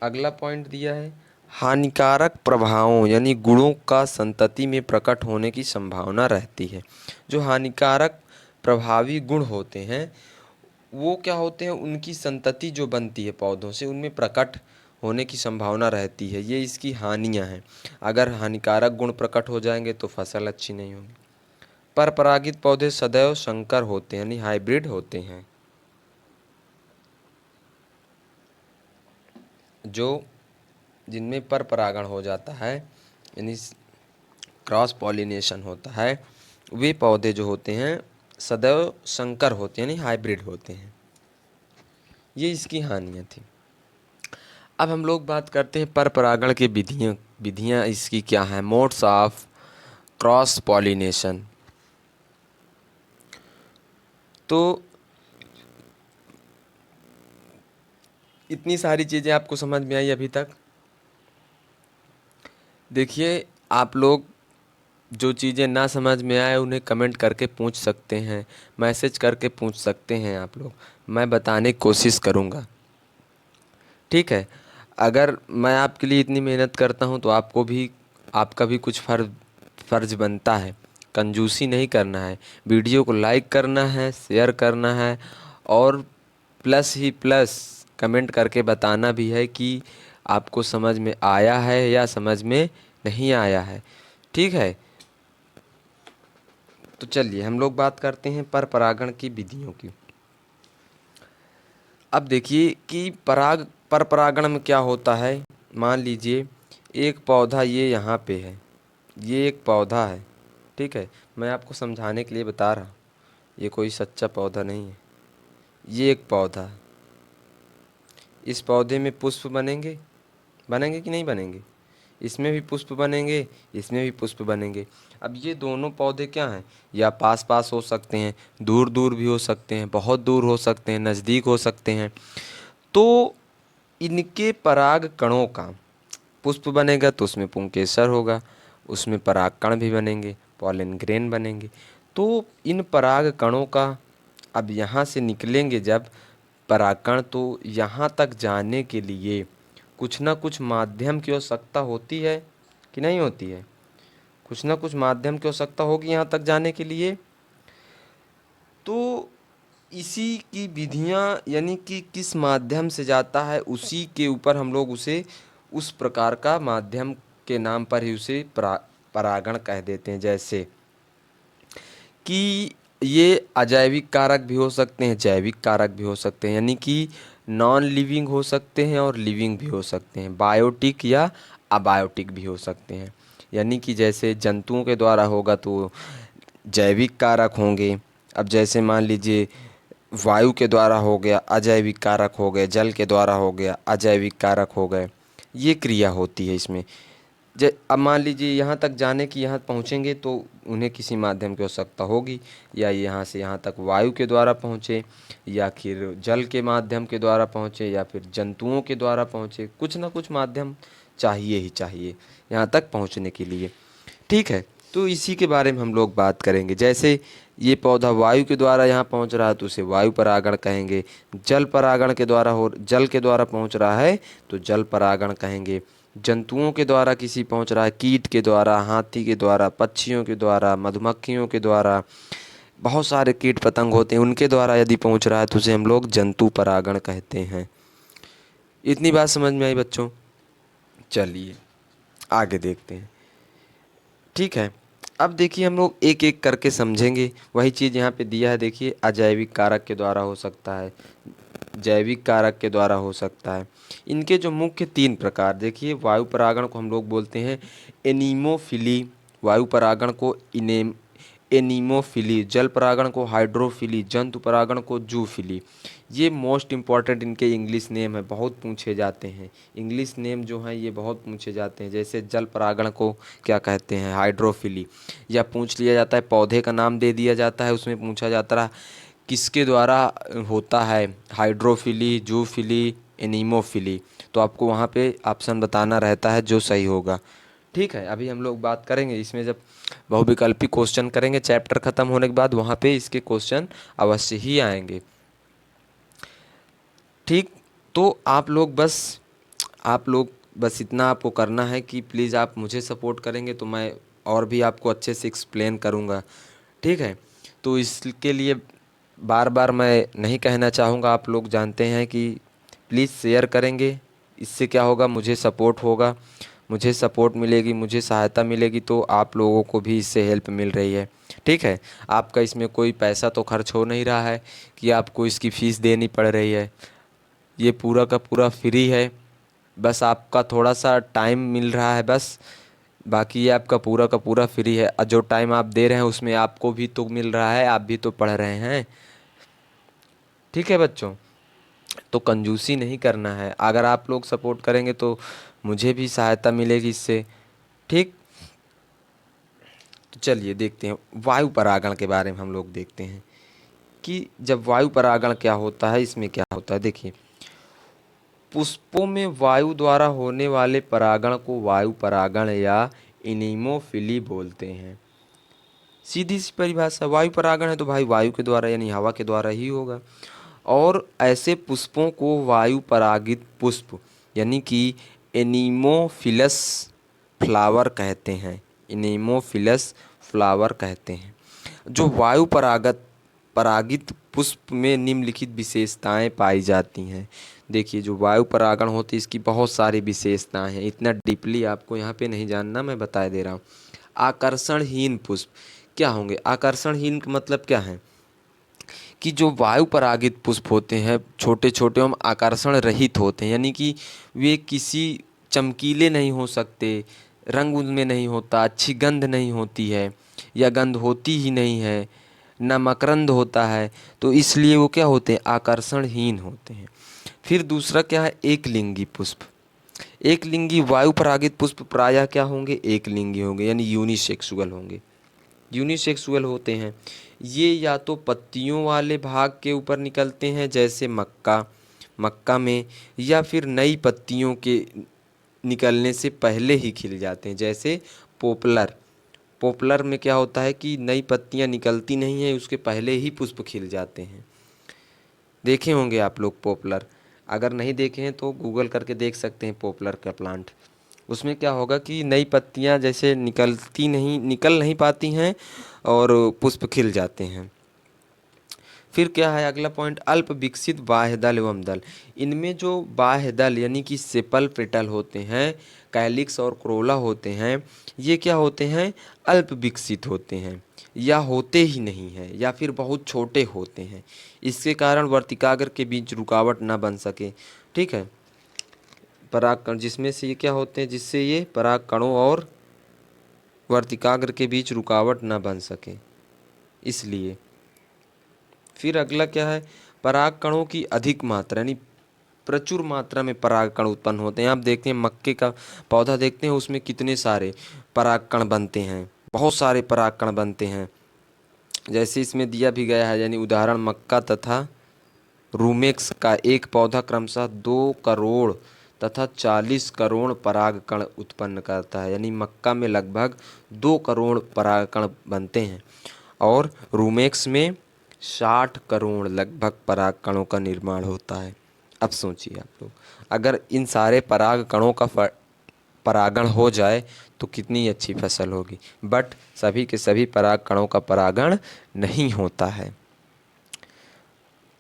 अगला पॉइंट दिया है हानिकारक प्रभावों यानी गुणों का संतति में प्रकट होने की संभावना रहती है। जो हानिकारक प्रभावी गुण होते हैं वो क्या होते हैं, उनकी संतति जो बनती है पौधों से उनमें प्रकट होने की संभावना रहती है। ये इसकी हानियां हैं। अगर हानिकारक गुण प्रकट हो जाएंगे तो फसल अच्छी नहीं होगी। पर परागित पौधे सदैव संकर होते हैं यानी हाइब्रिड होते हैं। जो जिनमें पर परागण हो जाता है यानी क्रॉस पॉलिनेशन होता है, वे पौधे जो होते हैं सदैव संकर होते हैं यानी हाइब्रिड होते हैं। ये इसकी हानियाँ थी। अब हम लोग बात करते हैं पर परागण के विधियाँ इसकी क्या हैं, मोड्स ऑफ क्रॉस पॉलिनेशन। तो इतनी सारी चीज़ें आपको समझ में आई अभी तक। देखिए, आप लोग जो चीज़ें ना समझ में आए उन्हें कमेंट करके पूछ सकते हैं, मैसेज करके पूछ सकते हैं आप लोग, मैं बताने की कोशिश करूँगा, ठीक है। अगर मैं आपके लिए इतनी मेहनत करता हूँ तो आपका भी कुछ फ़र्ज बनता है। कंजूसी नहीं करना है, वीडियो को लाइक करना है, शेयर करना है और प्लस ही प्लस कमेंट करके बताना भी है कि आपको समझ में आया है या समझ में नहीं आया है, ठीक है। तो चलिए हम लोग बात करते हैं पर परागण की विधियों की। अब देखिए कि पर परागण में क्या होता है। मान लीजिए एक पौधा ये यहाँ पे है, ये एक पौधा है, ठीक है। मैं आपको समझाने के लिए बता रहा हूँ, ये कोई सच्चा पौधा नहीं है। ये एक पौधा है, इस पौधे में पुष्प बनेंगे बनेंगे कि नहीं बनेंगे, इसमें भी पुष्प बनेंगे, इसमें भी पुष्प बनेंगे। अब ये दोनों पौधे क्या हैं, या पास पास हो सकते हैं, दूर दूर भी हो सकते हैं, बहुत दूर हो सकते हैं, नज़दीक हो सकते हैं। तो इनके पराग कणों का पुष्प बनेगा तो उसमें पुंकेसर होगा, उसमें परागकण भी बनेंगे, पॉलन ग्रेन बनेंगे। तो इन पराग कणों का अब यहाँ से निकलेंगे जब परागकण, तो यहाँ तक जाने के लिए कुछ ना कुछ माध्यम की आवश्यकता होती है कि नहीं होती है। कुछ ना कुछ माध्यम की आवश्यकता होगी यहाँ तक जाने के लिए। तो इसी की विधियाँ यानी कि किस माध्यम से जाता है उसी के ऊपर हम लोग उसे उस प्रकार का माध्यम के नाम पर ही उसे परागण कह देते हैं। जैसे कि ये अजैविक कारक भी हो सकते हैं, जैविक कारक भी हो सकते हैं, यानी कि नॉन लिविंग हो सकते हैं और लिविंग भी हो सकते हैं, बायोटिक या अबायोटिक भी हो सकते हैं। यानी कि जैसे जंतुओं के द्वारा होगा तो जैविक कारक होंगे। अब जैसे मान लीजिए वायु के द्वारा हो गया अजैविक कारक हो गए, जल के द्वारा हो गया अजैविक कारक हो गए। ये क्रिया होती है इसमें। अब मान लीजिए यहाँ तक जाने की यहाँ पहुँचेंगे तो उन्हें किसी माध्यम की आवश्यकता होगी, या यहाँ से यहाँ तक वायु के द्वारा पहुँचे, या फिर जल के माध्यम के द्वारा पहुँचे, या फिर जंतुओं के द्वारा पहुँचे, कुछ ना कुछ माध्यम चाहिए ही चाहिए यहाँ तक पहुँचने के लिए। ठीक है, तो इसी के बारे में हम लोग बात करेंगे। जैसे ये पौधा वायु के द्वारा यहाँ पहुँच रहा है तो उसे वायु परागण कहेंगे। जल के द्वारा पहुँच रहा है तो जल परागण कहेंगे। जंतुओं के द्वारा किसी पहुँच रहा है, कीट के द्वारा, हाथी के द्वारा, पक्षियों के द्वारा, मधुमक्खियों के द्वारा, बहुत सारे कीट पतंग होते हैं उनके द्वारा यदि पहुँच रहा है तो उसे हम लोग जंतु परागण कहते हैं। इतनी बात समझ में आई बच्चों? चलिए आगे देखते हैं। ठीक है, अब देखिए हम लोग एक एक करके समझेंगे। वही चीज़ यहाँ पे दिया है, देखिए अजैविक कारक के द्वारा हो सकता है, जैविक कारक के द्वारा हो सकता है। इनके जो मुख्य तीन प्रकार देखिए, वायु परागण को हम लोग बोलते हैं एनीमोफिली, वायु परागण को एनीमोफिली, जल परागण को हाइड्रोफिली, जंतु परागण को जूफिली। ये मोस्ट इम्पॉर्टेंट इनके इंग्लिश नेम है, बहुत पूछे जाते हैं। इंग्लिश नेम जो हैं ये बहुत पूछे जाते हैं। जैसे जल परागण को क्या कहते हैं, हाइड्रोफिली, या पूछ लिया जाता है, पौधे का नाम दे दिया जाता है, उसमें पूछा जाता है किसके द्वारा होता है, हाइड्रोफिली, जूफिली, एनीमोफिली, तो आपको वहाँ पे ऑप्शन बताना रहता है जो सही होगा। ठीक है, अभी हम लोग बात करेंगे इसमें, जब बहुविकल्पी क्वेश्चन करेंगे चैप्टर ख़त्म होने के बाद, वहाँ पे इसके क्वेश्चन अवश्य ही आएंगे। ठीक, तो आप लोग बस इतना आपको करना है कि प्लीज़ आप मुझे सपोर्ट करेंगे तो मैं और भी आपको अच्छे से एक्सप्लेन करूँगा। ठीक है, तो इसके लिए बार बार मैं नहीं कहना चाहूँगा, आप लोग जानते हैं कि प्लीज़ शेयर करेंगे, इससे क्या होगा, मुझे सपोर्ट होगा, मुझे सपोर्ट मिलेगी, मुझे सहायता मिलेगी, तो आप लोगों को भी इससे हेल्प मिल रही है। ठीक है, आपका इसमें कोई पैसा तो खर्च हो नहीं रहा है कि आपको इसकी फ़ीस देनी पड़ रही है। ये पूरा का पूरा फ्री है, बस आपका थोड़ा सा टाइम मिल रहा है बस, बाकी ये आपका पूरा का पूरा फ्री है। और जो टाइम आप दे रहे हैं उसमें आपको भी तो मिल रहा है, आप भी तो पढ़ रहे हैं। ठीक है बच्चों, तो कंजूसी नहीं करना है, अगर आप लोग सपोर्ट करेंगे तो मुझे भी सहायता मिलेगी इससे। ठीक, तो चलिए देखते हैं वायु परागण के बारे में, हम लोग देखते हैं कि जब वायु परागण क्या होता है, इसमें क्या होता है। देखिए, पुष्पों में वायु द्वारा होने वाले परागण को वायु परागण या इनीमोफिली बोलते हैं। सीधी सी परिभाषा, वायु परागण है तो भाई वायु के द्वारा यानी हवा के द्वारा ही होगा। और ऐसे पुष्पों को वायु परागित पुष्प यानी कि एनीमोफिलस फ्लावर कहते हैं। एनीमोफिलस फ्लावर कहते हैं। जो वायु परागित पुष्प में निम्नलिखित विशेषताएं पाई जाती हैं। देखिए, जो वायु परागण होती है इसकी बहुत सारी विशेषताएं हैं, इतना डीपली आपको यहाँ पे नहीं जानना, मैं बता दे रहा हूँ। आकर्षणहीन पुष्प क्या होंगे? आकर्षणहीन का मतलब क्या है कि जो वायु परागित पुष्प होते हैं छोटे छोटे एवं आकर्षण रहित होते हैं, यानी कि वे किसी चमकीले नहीं हो सकते, रंग उनमें नहीं होता, अच्छी गंध नहीं होती है या गंध होती ही नहीं है, न मकरंद होता है, तो इसलिए वो क्या होते हैं, आकर्षणहीन होते हैं। फिर दूसरा क्या है, एक लिंगी पुष्प। एक लिंगी वायु परागित पुष्प प्रायः क्या होंगे, एक लिंगी होंगे, यानी यूनिसेक्सुअल होंगे। यूनिसेक्सुअल होते हैं ये, या तो पत्तियों वाले भाग के ऊपर निकलते हैं जैसे मक्का में, या फिर नई पत्तियों के निकलने से पहले ही खिल जाते हैं जैसे पोपलर। पोपलर में क्या होता है कि नई पत्तियां निकलती नहीं हैं, उसके पहले ही पुष्प खिल जाते हैं। देखे होंगे आप लोग पोपलर, अगर नहीं देखे हैं तो गूगल करके देख सकते हैं पोपलर का प्लांट। उसमें क्या होगा कि नई पत्तियां जैसे निकल नहीं पाती हैं और पुष्प खिल जाते हैं। फिर क्या है अगला पॉइंट, अल्प विकसित बाह्य दल एवं दल। इनमें जो बाह्य दल यानी कि सेपल पेटल होते हैं, कैलिक्स और क्रोला होते हैं, ये क्या होते हैं, अल्प विकसित होते हैं या होते ही नहीं हैं या फिर बहुत छोटे होते हैं। इसके कारण वर्तिकाग्र के बीच रुकावट ना बन सके। ठीक है, परागकण जिसमें से ये क्या होते हैं, जिससे ये परागकणों और वर्तिकाग्र के बीच रुकावट ना बन सके, इसलिए। फिर अगला क्या है, परागकणों की अधिक मात्रा, यानी प्रचुर मात्रा में परागकण उत्पन्न होते हैं। आप देखते हैं मक्के का पौधा देखते हैं, उसमें कितने सारे परागकण बनते हैं, बहुत सारे परागकण बनते हैं। जैसे इसमें दिया भी गया है, यानी उदाहरण मक्का तथा रूमेक्स का एक पौधा क्रमशः 2 करोड़ तथा 40 करोड़ परागकण उत्पन्न करता है। यानी मक्का में लगभग 2 करोड़ परागकण बनते हैं और रूमेक्स में 60 करोड़ लगभग परागकणों का निर्माण होता है। अब सोचिए आप लोग, अगर इन सारे परागकणों का परागण हो जाए तो कितनी अच्छी फसल होगी। बट सभी के सभी परागकणों का परागण नहीं होता है।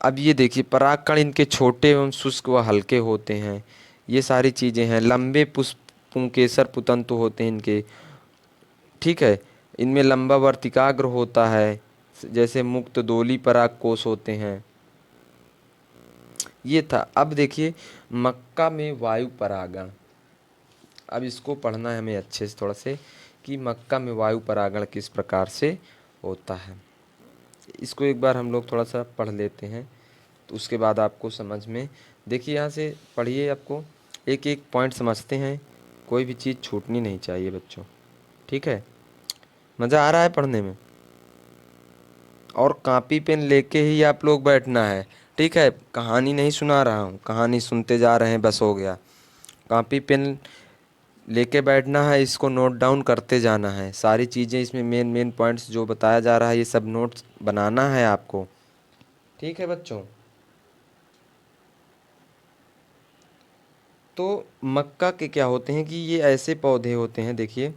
अब ये देखिए, परागकण इनके छोटे एवं शुष्क व हल्के होते हैं। ये सारी चीज़ें हैं। लंबे पुंकेसर पुतंतु होते हैं इनके, ठीक है। इनमें लंबा वर्तिकाग्र होता है, जैसे मुक्त दोली परागकोश होते हैं। ये था। अब देखिए मक्का में वायु परागण, अब इसको पढ़ना है हमें अच्छे से थोड़ा से, कि मक्का में वायु परागण किस प्रकार से होता है। इसको एक बार हम लोग थोड़ा सा पढ़ लेते हैं, तो उसके बाद आपको समझ में। देखिए यहाँ से पढ़िए, आपको एक एक पॉइंट समझते हैं। कोई भी चीज़ छूटनी नहीं चाहिए बच्चों, ठीक है। मज़ा आ रहा है पढ़ने में, और कॉपी पेन लेके ही आप लोग बैठना है, ठीक है। कहानी नहीं सुना रहा हूँ, कहानी सुनते जा रहे हैं बस हो गया। कॉपी पेन लेके बैठना है, इसको नोट डाउन करते जाना है। सारी चीज़ें इसमें मेन मेन पॉइंट्स जो बताया जा रहा है, ये सब नोट्स बनाना है आपको, ठीक है बच्चों। तो मक्का के क्या होते हैं कि ये ऐसे पौधे होते हैं, देखिए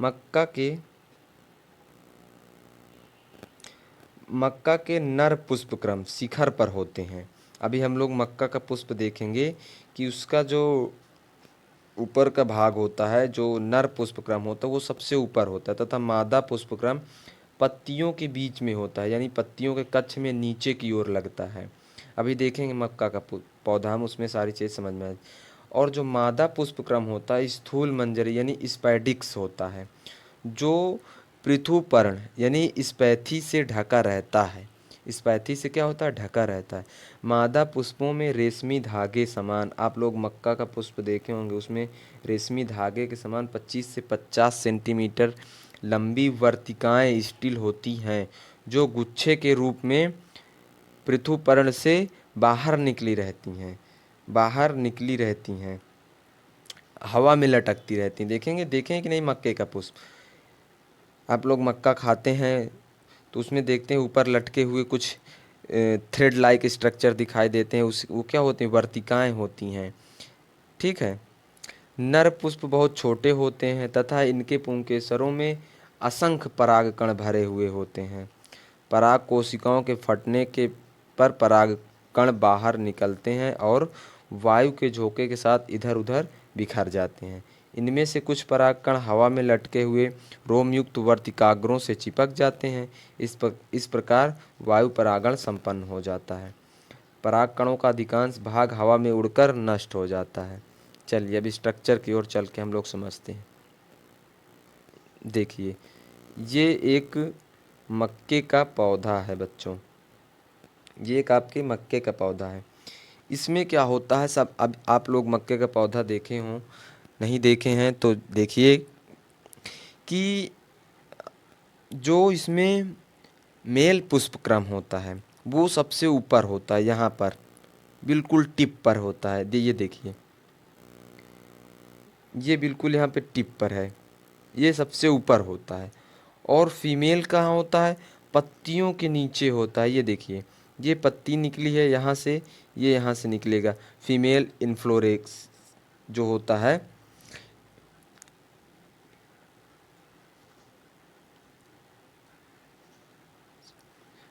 मक्का के नर पुष्प क्रम शिखर पर होते हैं। अभी हम लोग मक्का का पुष्प देखेंगे कि उसका जो ऊपर का भाग होता है, जो नर पुष्पक्रम होता है, वो सबसे ऊपर होता है, तथा मादा पुष्पक्रम पत्तियों के बीच में होता है, यानी पत्तियों के कक्ष में नीचे की ओर लगता है। अभी देखेंगे मक्का का पौधा, हम उसमें सारी चीज़ समझ में आए। और जो मादा पुष्पक्रम होता है स्थूल मंजरी यानी स्पैडिक्स होता है, जो पृथुपर्ण यानी स्पैथी से ढका रहता है। स्पैथी से क्या होता है, ढका रहता है। मादा पुष्पों में रेशमी धागे समान, आप लोग मक्का का पुष्प देखे होंगे, उसमें रेशमी धागे के समान 25 से 50 सेंटीमीटर लंबी वर्तिकाएं स्टिल होती हैं, जो गुच्छे के रूप में पृथुपर्ण से बाहर निकली रहती हैं, बाहर निकली रहती हैं, हवा में लटकती रहती हैं। देखेंगे, देखें कि नहीं मक्के का पुष्प। आप लोग मक्का खाते हैं तो उसमें देखते हैं ऊपर लटके हुए कुछ थ्रेड लाइक स्ट्रक्चर दिखाई देते हैं, उस वो क्या होती हैं, वर्तिकाएं होती हैं, ठीक है। नर पुष्प बहुत छोटे होते हैं तथा इनके पुंकेसरों में असंख्य परागकण भरे हुए होते हैं। पराग कोशिकाओं के फटने के पर परागकण बाहर निकलते हैं और वायु के झोंके के साथ इधर उधर बिखर जाते हैं। इनमें से कुछ परागकण हवा में लटके हुए रोमयुक्त वर्तिकाग्रों से चिपक जाते हैं। इस प्रकार वायु परागण संपन्न हो जाता है। परागकणों का अधिकांश भाग हवा में उड़कर नष्ट हो जाता है। चलिए अब स्ट्रक्चर की ओर चल के हम लोग समझते हैं। देखिए ये एक मक्के का पौधा है बच्चों, ये एक आपके मक्के का पौधा है। इसमें क्या होता है, सब अब आप लोग मक्के का पौधा देखे हों, नहीं देखे हैं तो देखिए कि जो इसमें मेल पुष्पक्रम होता है वो सबसे ऊपर होता है, यहाँ पर बिल्कुल टिप पर होता है। ये देखिए, ये बिल्कुल यहाँ पे टिप पर है, ये सबसे ऊपर होता है। और फीमेल कहाँ होता है, पत्तियों के नीचे होता है। ये देखिए, ये पत्ती निकली है यहाँ से, ये यहाँ से निकलेगा फीमेल इन्फ्लोरेक्स जो होता है।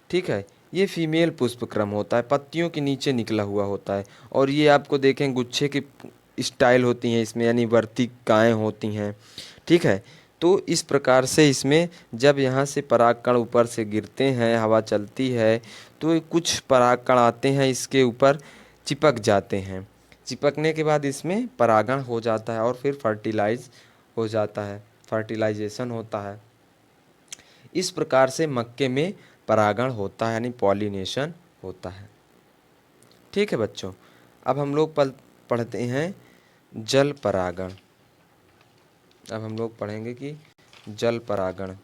ठीक है, ये फीमेल पुष्पक्रम होता है, पत्तियों के नीचे निकला हुआ होता है। और ये आपको देखें गुच्छे की स्टाइल होती हैं इसमें, यानी वर्तिकाएँ होती हैं, ठीक है। तो इस प्रकार से इसमें जब यहाँ से परागकण ऊपर से गिरते हैं, हवा चलती है, तो ये कुछ परागकण आते हैं इसके ऊपर चिपक जाते हैं। चिपकने के बाद इसमें परागण हो जाता है और फिर फर्टिलाइज हो जाता है, फर्टिलाइजेशन होता है। इस प्रकार से मक्के में परागण होता है, यानी पॉलिनेशन होता है, ठीक है बच्चों। अब हम लोग पढ़ते हैं जल परागण। अब हम लोग पढ़ेंगे कि जल परागण।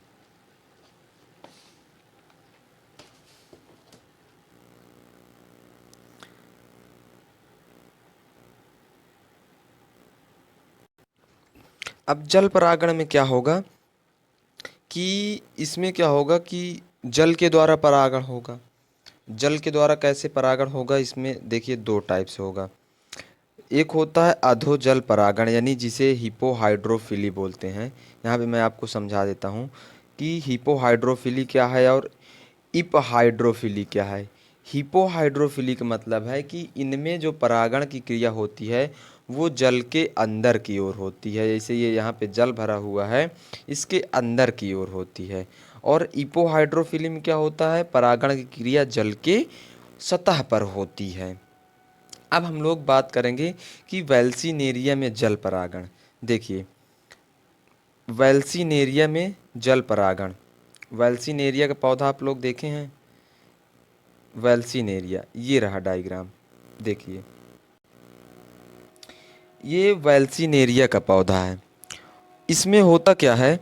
अब जल परागण में क्या होगा कि इसमें क्या होगा कि जल के द्वारा परागण होगा। जल के द्वारा कैसे परागण होगा, इसमें देखिए दो टाइप से होगा। एक होता है अधोजल परागण, यानी जिसे हिपोहाइड्रोफिली बोलते हैं। यहाँ पे मैं आपको समझा देता हूँ कि हिपोहाइड्रोफिली क्या है और इपहाइड्रोफिली क्या है। हिपोहाइड्रोफिली का मतलब है कि इनमें जो परागण की क्रिया होती है वो जल के अंदर की ओर होती है। जैसे ये यहाँ पे जल भरा हुआ है, इसके अंदर की ओर होती है। और इपोहाइड्रोफिली में क्या होता है, परागण की क्रिया जल के सतह पर होती है। अब हम लोग बात करेंगे कि वेल्सीनेरिया में जल परागण। देखिए वेल्सीनेरिया में जल परागण, वेल्सीनेरिया का पौधा आप लोग देखे हैं। वेल्सीनेरिया ये रहा डायग्राम, देखिए ये वेल्सीनेरिया का पौधा है। इसमें होता क्या है,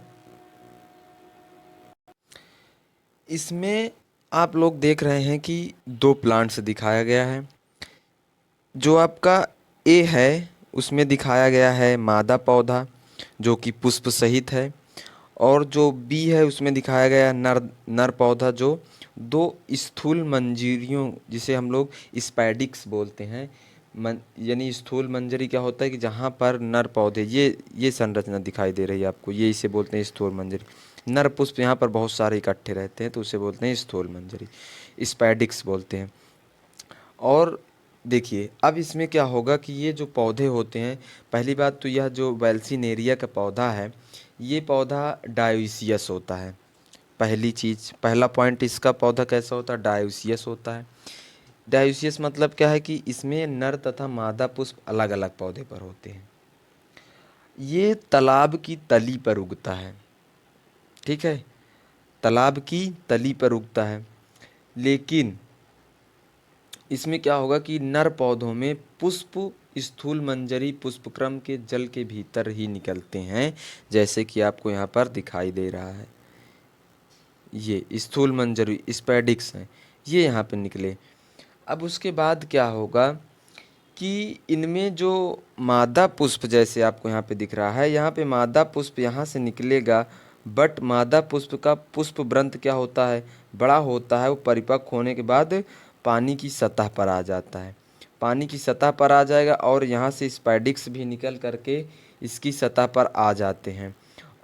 इसमें आप लोग देख रहे हैं कि दो प्लांट्स दिखाया गया है। जो आपका ए है उसमें दिखाया गया है मादा पौधा जो कि पुष्प सहित है, और जो बी है उसमें दिखाया गया है नर नर पौधा जो दो स्थूल मंजरियों, जिसे हम लोग स्पैडिक्स बोलते हैं। यानी स्थूल मंजरी क्या होता है कि जहाँ पर नर पौधे, ये संरचना दिखाई दे रही है आपको, ये इसे बोलते हैं स्थूल मंजरी। नर पुष्प यहाँ पर बहुत सारे इकट्ठे रहते हैं तो उसे बोलते हैं स्थूल मंजरी, स्पैडिक्स बोलते हैं। और देखिए अब इसमें क्या होगा कि ये जो पौधे होते हैं, पहली बात तो यह जो वेल्सीनेरिया का पौधा है ये पौधा डायोसियस होता है। पहली चीज़, पहला पॉइंट, इसका पौधा कैसा होता है, डायोसियस होता है। डायोसियस मतलब क्या है कि इसमें नर तथा मादा पुष्प अलग अलग पौधे पर होते हैं। ये तालाब की तली पर उगता है, ठीक है, तालाब की तली पर उगता है। लेकिन इसमें क्या होगा कि नर पौधों में पुष्प स्थूल मंजरी पुष्पक्रम के जल के भीतर ही निकलते हैं, जैसे कि आपको यहाँ पर दिखाई दे रहा है। ये स्थूल मंजरी स्पैडिक्स हैं, ये यहाँ पे निकले। अब उसके बाद क्या होगा कि इनमें जो मादा पुष्प, जैसे आपको यहाँ पे दिख रहा है, यहाँ पे मादा पुष्प यहाँ से निकलेगा। बट मादा पुष्प का पुष्प व्रंत क्या होता है, बड़ा होता है। वो परिपक्व होने के बाद पानी की सतह पर आ जाता है, पानी की सतह पर आ जाएगा और यहाँ से स्पैडिक्स भी निकल करके इसकी सतह पर आ जाते हैं।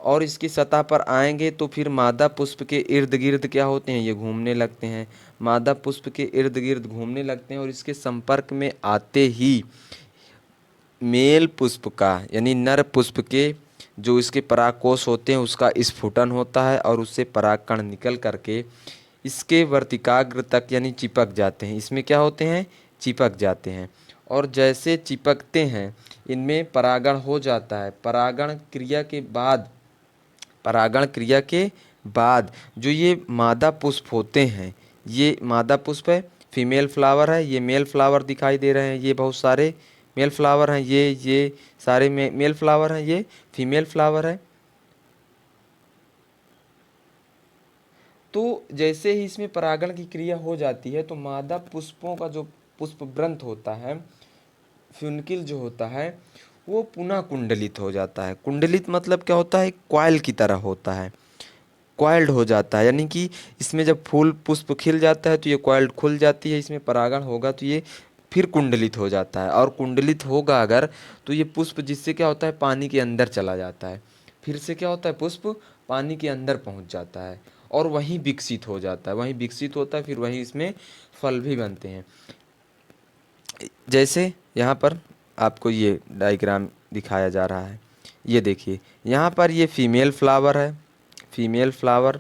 और इसकी सतह पर आएंगे तो फिर मादा पुष्प के इर्द गिर्द क्या होते हैं, ये घूमने लगते हैं। मादा पुष्प के इर्द गिर्द घूमने लगते हैं और इसके संपर्क में आते ही मेल पुष्प का, यानी नर पुष्प के जो इसके परागकोश होते हैं उसका स्फुटन होता है और उससे परागकण निकल करके इसके वर्तिकाग्र तक यानी चिपक जाते हैं। इसमें क्या होते हैं, चिपक जाते हैं। और जैसे चिपकते हैं इनमें परागण हो जाता है। परागण क्रिया के बाद जो ये मादा पुष्प होते हैं, ये मादा पुष्प है, फीमेल फ्लावर है, ये मेल फ्लावर दिखाई दे रहे हैं, ये बहुत सारे मेल फ्लावर हैं, ये सारे मेल फ्लावर हैं, ये फीमेल फ्लावर है। तो जैसे ही इसमें परागण की क्रिया हो जाती है तो मादा पुष्पों का जो पुष्प व्रंत होता है, फ्यूनिकिल जो होता है, वो पुनः कुंडलित हो जाता है। कुंडलित मतलब क्या होता है, कॉइल की तरह होता है, कॉइल्ड हो जाता है। यानी कि इसमें जब फूल पुष्प खिल जाता है तो ये कॉइल्ड खुल जाती है, इसमें परागण होगा तो ये फिर कुंडलित हो जाता है। और कुंडलित होगा अगर तो ये पुष्प, जिससे क्या होता है, पानी के अंदर चला जाता है। फिर से क्या होता है, पुष्प पानी के अंदर पहुंच जाता है और वहीं विकसित हो जाता है, वहीं विकसित होता है, फिर वहीं इसमें फल भी बनते हैं। जैसे यहाँ पर आपको ये डायग्राम दिखाया जा रहा है, ये देखिए यहाँ पर ये फीमेल फ्लावर है, फीमेल फ्लावर,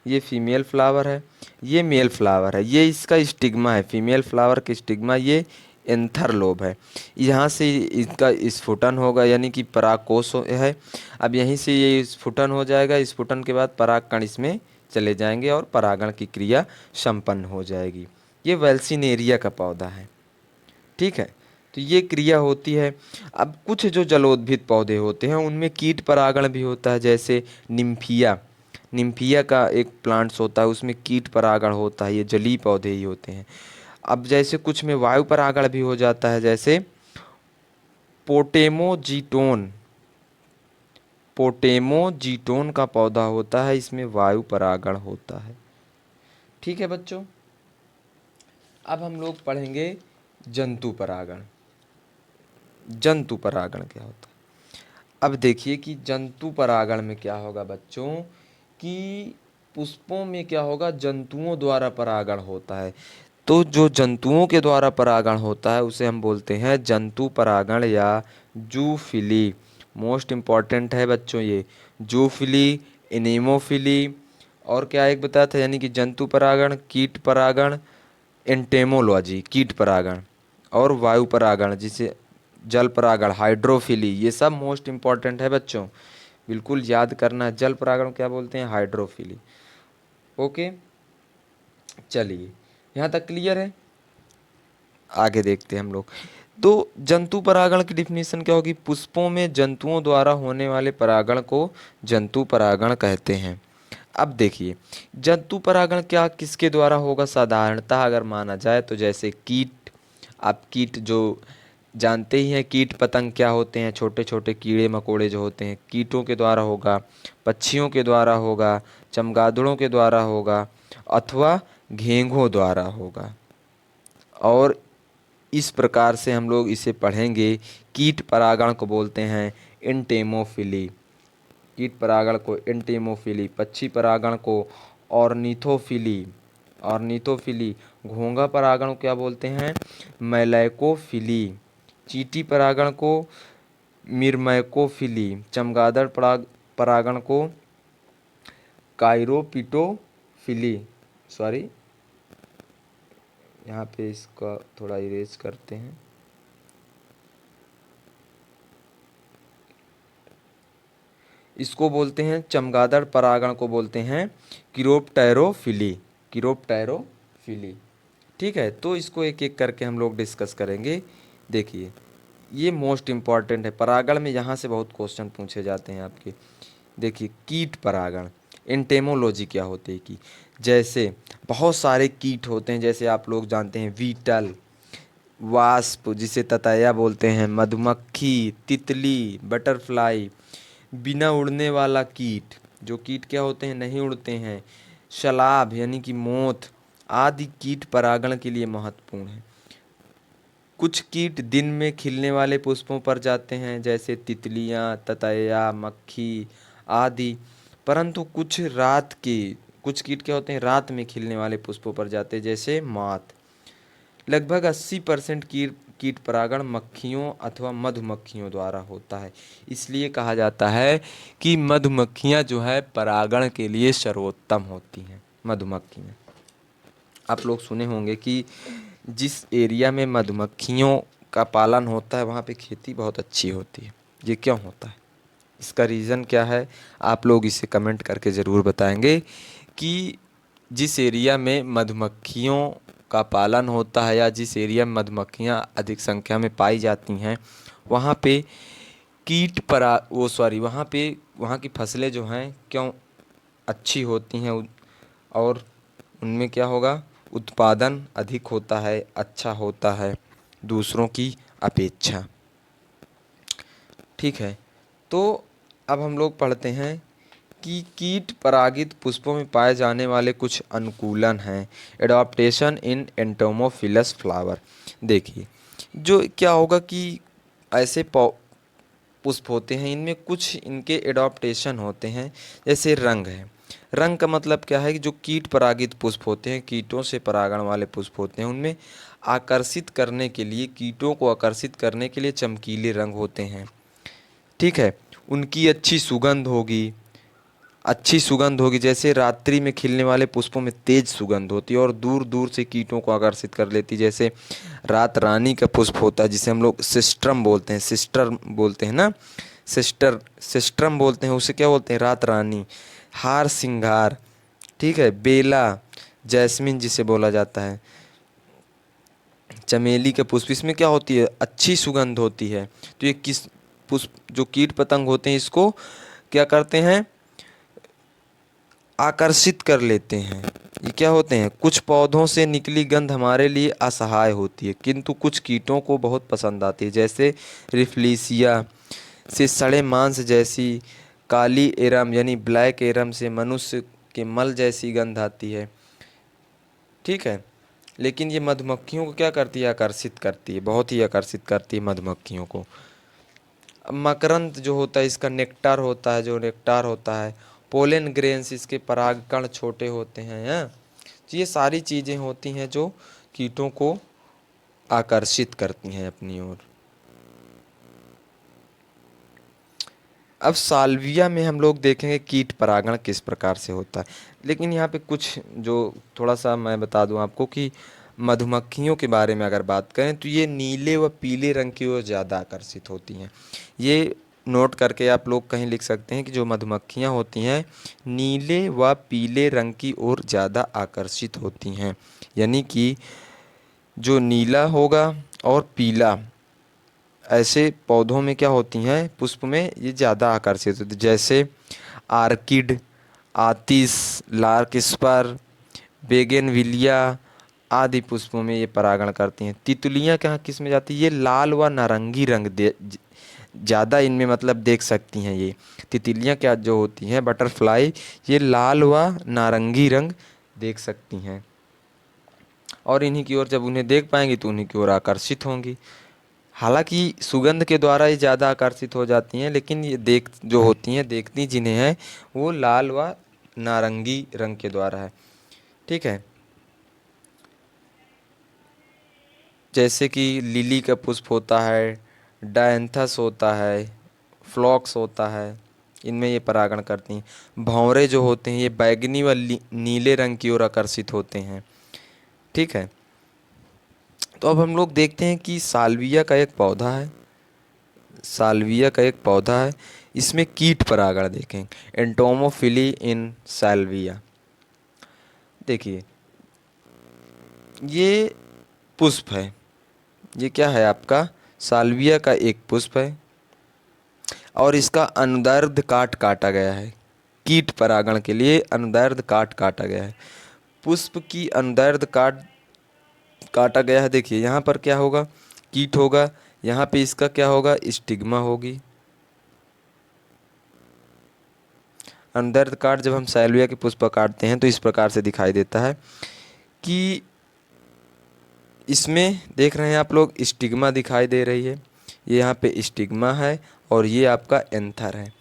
ये फीमेल फ्लावर है, ये मेल फ्लावर है, ये इसका स्टिग्मा है, फीमेल फ्लावर का स्टिग्मा, ये एंथर लोब है। यहाँ से इसका स्फुटन होगा, यानी कि परागकोश है। अब यहीं से ये स्फुटन हो जाएगा, स्फुटन के बाद परागकण इसमें चले जाएंगे और परागण की क्रिया संपन्न हो जाएगी। ये वेल्सीनेरिया का पौधा है। ठीक है, तो ये क्रिया होती है। अब कुछ जो जलोद्भिद पौधे होते हैं उनमें कीट परागण भी होता है, जैसे निम्फिया। निम्फिया का एक प्लांट्स होता है, उसमें कीट परागण होता है, ये जलीय पौधे ही होते हैं। अब जैसे कुछ में वायु परागण भी हो जाता है, जैसे पोटेमोजीटोन। पोटेमोजीटोन का पौधा होता है, इसमें वायु परागण होता है। ठीक है बच्चों, अब हम लोग पढ़ेंगे जंतु परागण। जंतु परागण क्या होता है? अब देखिए कि जंतु परागण में क्या होगा बच्चों, कि पुष्पों में क्या होगा, जंतुओं द्वारा परागण होता है। तो जो जंतुओं के द्वारा परागण होता है उसे हम बोलते हैं जंतु परागण या जूफिली। मोस्ट इम्पॉर्टेंट है बच्चों ये, जूफिली, एनेमोफिली, और क्या एक बताया था, यानी कि जंतु परागण, कीट परागण, एंटेमोलॉजी कीट परागण, और वायु परागण जिसे जल परागण हाइड्रोफिली, ये सब मोस्ट इम्पॉर्टेंट है बच्चों, बिल्कुल याद करना है। जल परागण क्या बोलते हैं, हाइड्रोफिली। ओके, चलिए यहाँ तक क्लियर है, आगे देखते हैं हम लोग। तो जंतु परागण की डिफिनीशन क्या होगी, पुष्पों में जंतुओं द्वारा होने वाले परागण को जंतु परागण कहते हैं। अब देखिए जंतु परागण क्या किसके द्वारा होगा, साधारणतः अगर माना जाए तो जैसे कीट। आप कीट जो जानते ही हैं, कीट पतंग क्या होते हैं, छोटे छोटे कीड़े मकोड़े जो होते हैं, कीटों के द्वारा होगा, पक्षियों के द्वारा होगा, चमगादड़ों के द्वारा होगा, अथवा घेंघों द्वारा होगा। और इस प्रकार से हम लोग इसे पढ़ेंगे। कीट परागण को बोलते हैं एंटेमोफिली, कीट परागण को एंटेमोफिली, पक्षी परागण को ऑर्निथोफिली, ऑर्निथोफिली, घोंघा परागण को क्या बोलते हैं, मैलैकोफिली, चींटी परागण को मिर्मैकोफिली, चमगादड़ परागण को काइरोपिटोफिली। सॉरी, यहाँ पे इसका थोड़ा इरेज करते हैं। इसको बोलते हैं, चमगादड़ परागण को बोलते हैं किरोप्टेरोफिली, किरोप्टेरोफिली। ठीक है, तो इसको एक एक करके हम लोग डिस्कस करेंगे। देखिए ये मोस्ट इम्पॉर्टेंट है, परागण में यहाँ से बहुत क्वेश्चन पूछे जाते हैं आपके। देखिए कीट परागण, एंटेमोलॉजी क्या होती है कि जैसे बहुत सारे कीट होते हैं, जैसे आप लोग जानते हैं बीटल, वास्प जिसे ततैया बोलते हैं, मधुमक्खी, तितली, बटरफ्लाई, बिना उड़ने वाला कीट, जो कीट क्या होते हैं, नहीं उड़ते हैं, शलाभ यानी कि मोथ, आदि कीट परागण के लिए महत्वपूर्ण है। कुछ कीट दिन में खिलने वाले पुष्पों पर जाते हैं, जैसे तितलियां, ततैया, मक्खी आदि। परंतु कुछ कीट क्या होते हैं, रात में खिलने वाले पुष्पों पर जाते हैं, जैसे मात। लगभग 80% कीट परागण मक्खियों अथवा मधुमक्खियों द्वारा होता है। इसलिए कहा जाता है कि मधुमक्खियां जो है परागण के लिए सर्वोत्तम होती हैं। मधुमक्खियां, आप लोग सुने होंगे कि जिस एरिया में मधुमक्खियों का पालन होता है वहाँ पे खेती बहुत अच्छी होती है। ये क्यों होता है, इसका रीज़न क्या है, आप लोग इसे कमेंट करके ज़रूर बताएंगे कि जिस एरिया में मधुमक्खियों का पालन होता है या जिस एरिया में मधुमक्खियाँ अधिक संख्या में पाई जाती हैं वहाँ पे वहाँ की फसलें जो हैं क्यों अच्छी होती हैं, और उनमें क्या होगा, उत्पादन अधिक होता है, अच्छा होता है दूसरों की अपेक्षा। ठीक है, तो अब हम लोग पढ़ते हैं कि कीट परागित पुष्पों में पाए जाने वाले कुछ अनुकूलन हैं। एडॉप्टेशन इन एंटोमोफिलस फ्लावर। देखिए जो क्या होगा कि ऐसे पुष्प होते हैं, इनमें कुछ इनके एडॉप्टेशन होते हैं, जैसे रंग है। रंग का मतलब क्या है कि जो कीट परागित पुष्प होते हैं, कीटों से परागण वाले पुष्प होते हैं, उनमें आकर्षित करने के लिए, कीटों को आकर्षित करने के लिए चमकीले रंग होते हैं। ठीक है, उनकी अच्छी सुगंध होगी, जैसे रात्रि में खिलने वाले पुष्पों में तेज सुगंध होती है और दूर दूर से कीटों को आकर्षित कर लेती है। जैसे रात रानी का पुष्प होता है जिसे हम लोग सिस्ट्रम बोलते हैं, सिस्टर बोलते हैं ना, सिस्ट्रम बोलते हैं, उसे क्या बोलते हैं, रात रानी। हार सिंगार, ठीक है, बेला, जैस्मिन जिसे बोला जाता है, चमेली के पुष्प, इसमें क्या होती है, अच्छी सुगंध होती है। तो ये किस पुष्प, जो कीट पतंग होते हैं इसको क्या करते हैं, आकर्षित कर लेते हैं। ये क्या होते हैं, कुछ पौधों से निकली गंध हमारे लिए असहाय होती है किंतु कुछ कीटों को बहुत पसंद आती है, जैसे रिफ्लीसिया से सड़े मांस जैसी, काली एरम यानी ब्लैक एरम से मनुष्य के मल जैसी गंध आती है। ठीक है, लेकिन ये मधुमक्खियों को क्या करती है, आकर्षित करती है, बहुत ही आकर्षित करती है मधुमक्खियों को। अब मकरंद जो होता है, इसका नेक्टार होता है, जो नेक्टार होता है, पोलन ग्रेन्स, इसके परागकण छोटे होते हैं, हैं? तो ये सारी चीज़ें होती हैं जो कीटों को आकर्षित करती हैं अपनी ओर। अब साल्विया में हम लोग देखेंगे कीट परागण किस प्रकार से होता है, लेकिन यहाँ पे कुछ जो थोड़ा सा मैं बता दूं आपको कि मधुमक्खियों के बारे में अगर बात करें तो ये नीले व पीले रंग की ओर ज़्यादा आकर्षित होती हैं। ये नोट करके आप लोग कहीं लिख सकते हैं कि जो मधुमक्खियाँ होती हैं नीले व पीले रंग की ओर ज़्यादा आकर्षित होती हैं, यानी कि जो नीला होगा और पीला, ऐसे पौधों में क्या होती हैं, पुष्प में ये ज़्यादा आकर्षित होती, जैसे आर्किड, आतिश, लार्कस्पर, बेगेनविलिया आदि पुष्पों में ये परागण करती हैं। तितलियां क्या किस में जाती हैं, ये लाल व नारंगी रंग ज़्यादा इनमें मतलब देख सकती हैं। ये तितलियां क्या जो होती हैं, बटरफ्लाई, ये लाल व नारंगी रंग देख सकती हैं और इन्हीं की ओर जब उन्हें देख पाएंगी तो उन्हीं की ओर आकर्षित होंगी। हालांकि सुगंध के द्वारा ही ज़्यादा आकर्षित हो जाती हैं, लेकिन ये देख जो होती हैं, देखती जिन्हें हैं वो लाल व नारंगी रंग के द्वारा है। ठीक है, जैसे कि लिली का पुष्प होता है, डायंथस होता है, फ्लॉक्स होता है, इनमें ये परागण करती हैं। भंवरे जो होते हैं ये बैगनी व नीले रंग की ओर आकर्षित होते हैं। ठीक है, तो अब हम लोग देखते हैं कि साल्विया का एक पौधा है, साल्विया का एक पौधा है, इसमें कीट परागण देखें, एंटोमोफिली इन साल्विया। देखिए ये पुष्प है, ये क्या है आपका, साल्विया का एक पुष्प है और इसका अनुदैर्ध्य काट काटा गया है। कीट परागण के लिए अनुदैर्ध्य काट काटा गया है, पुष्प की अनुदैर्ध्य काटा गया है। देखिए यहाँ पर क्या होगा, कीट होगा, यहाँ पे इसका क्या होगा, स्टिग्मा होगी। अनुदैर्ध्य काट जब हम साल्विया के पुष्प काटते हैं तो इस प्रकार से दिखाई देता है कि इसमें देख रहे हैं आप लोग स्टिग्मा दिखाई दे रही है, ये यहाँ पे स्टिग्मा है और ये आपका एंथर है,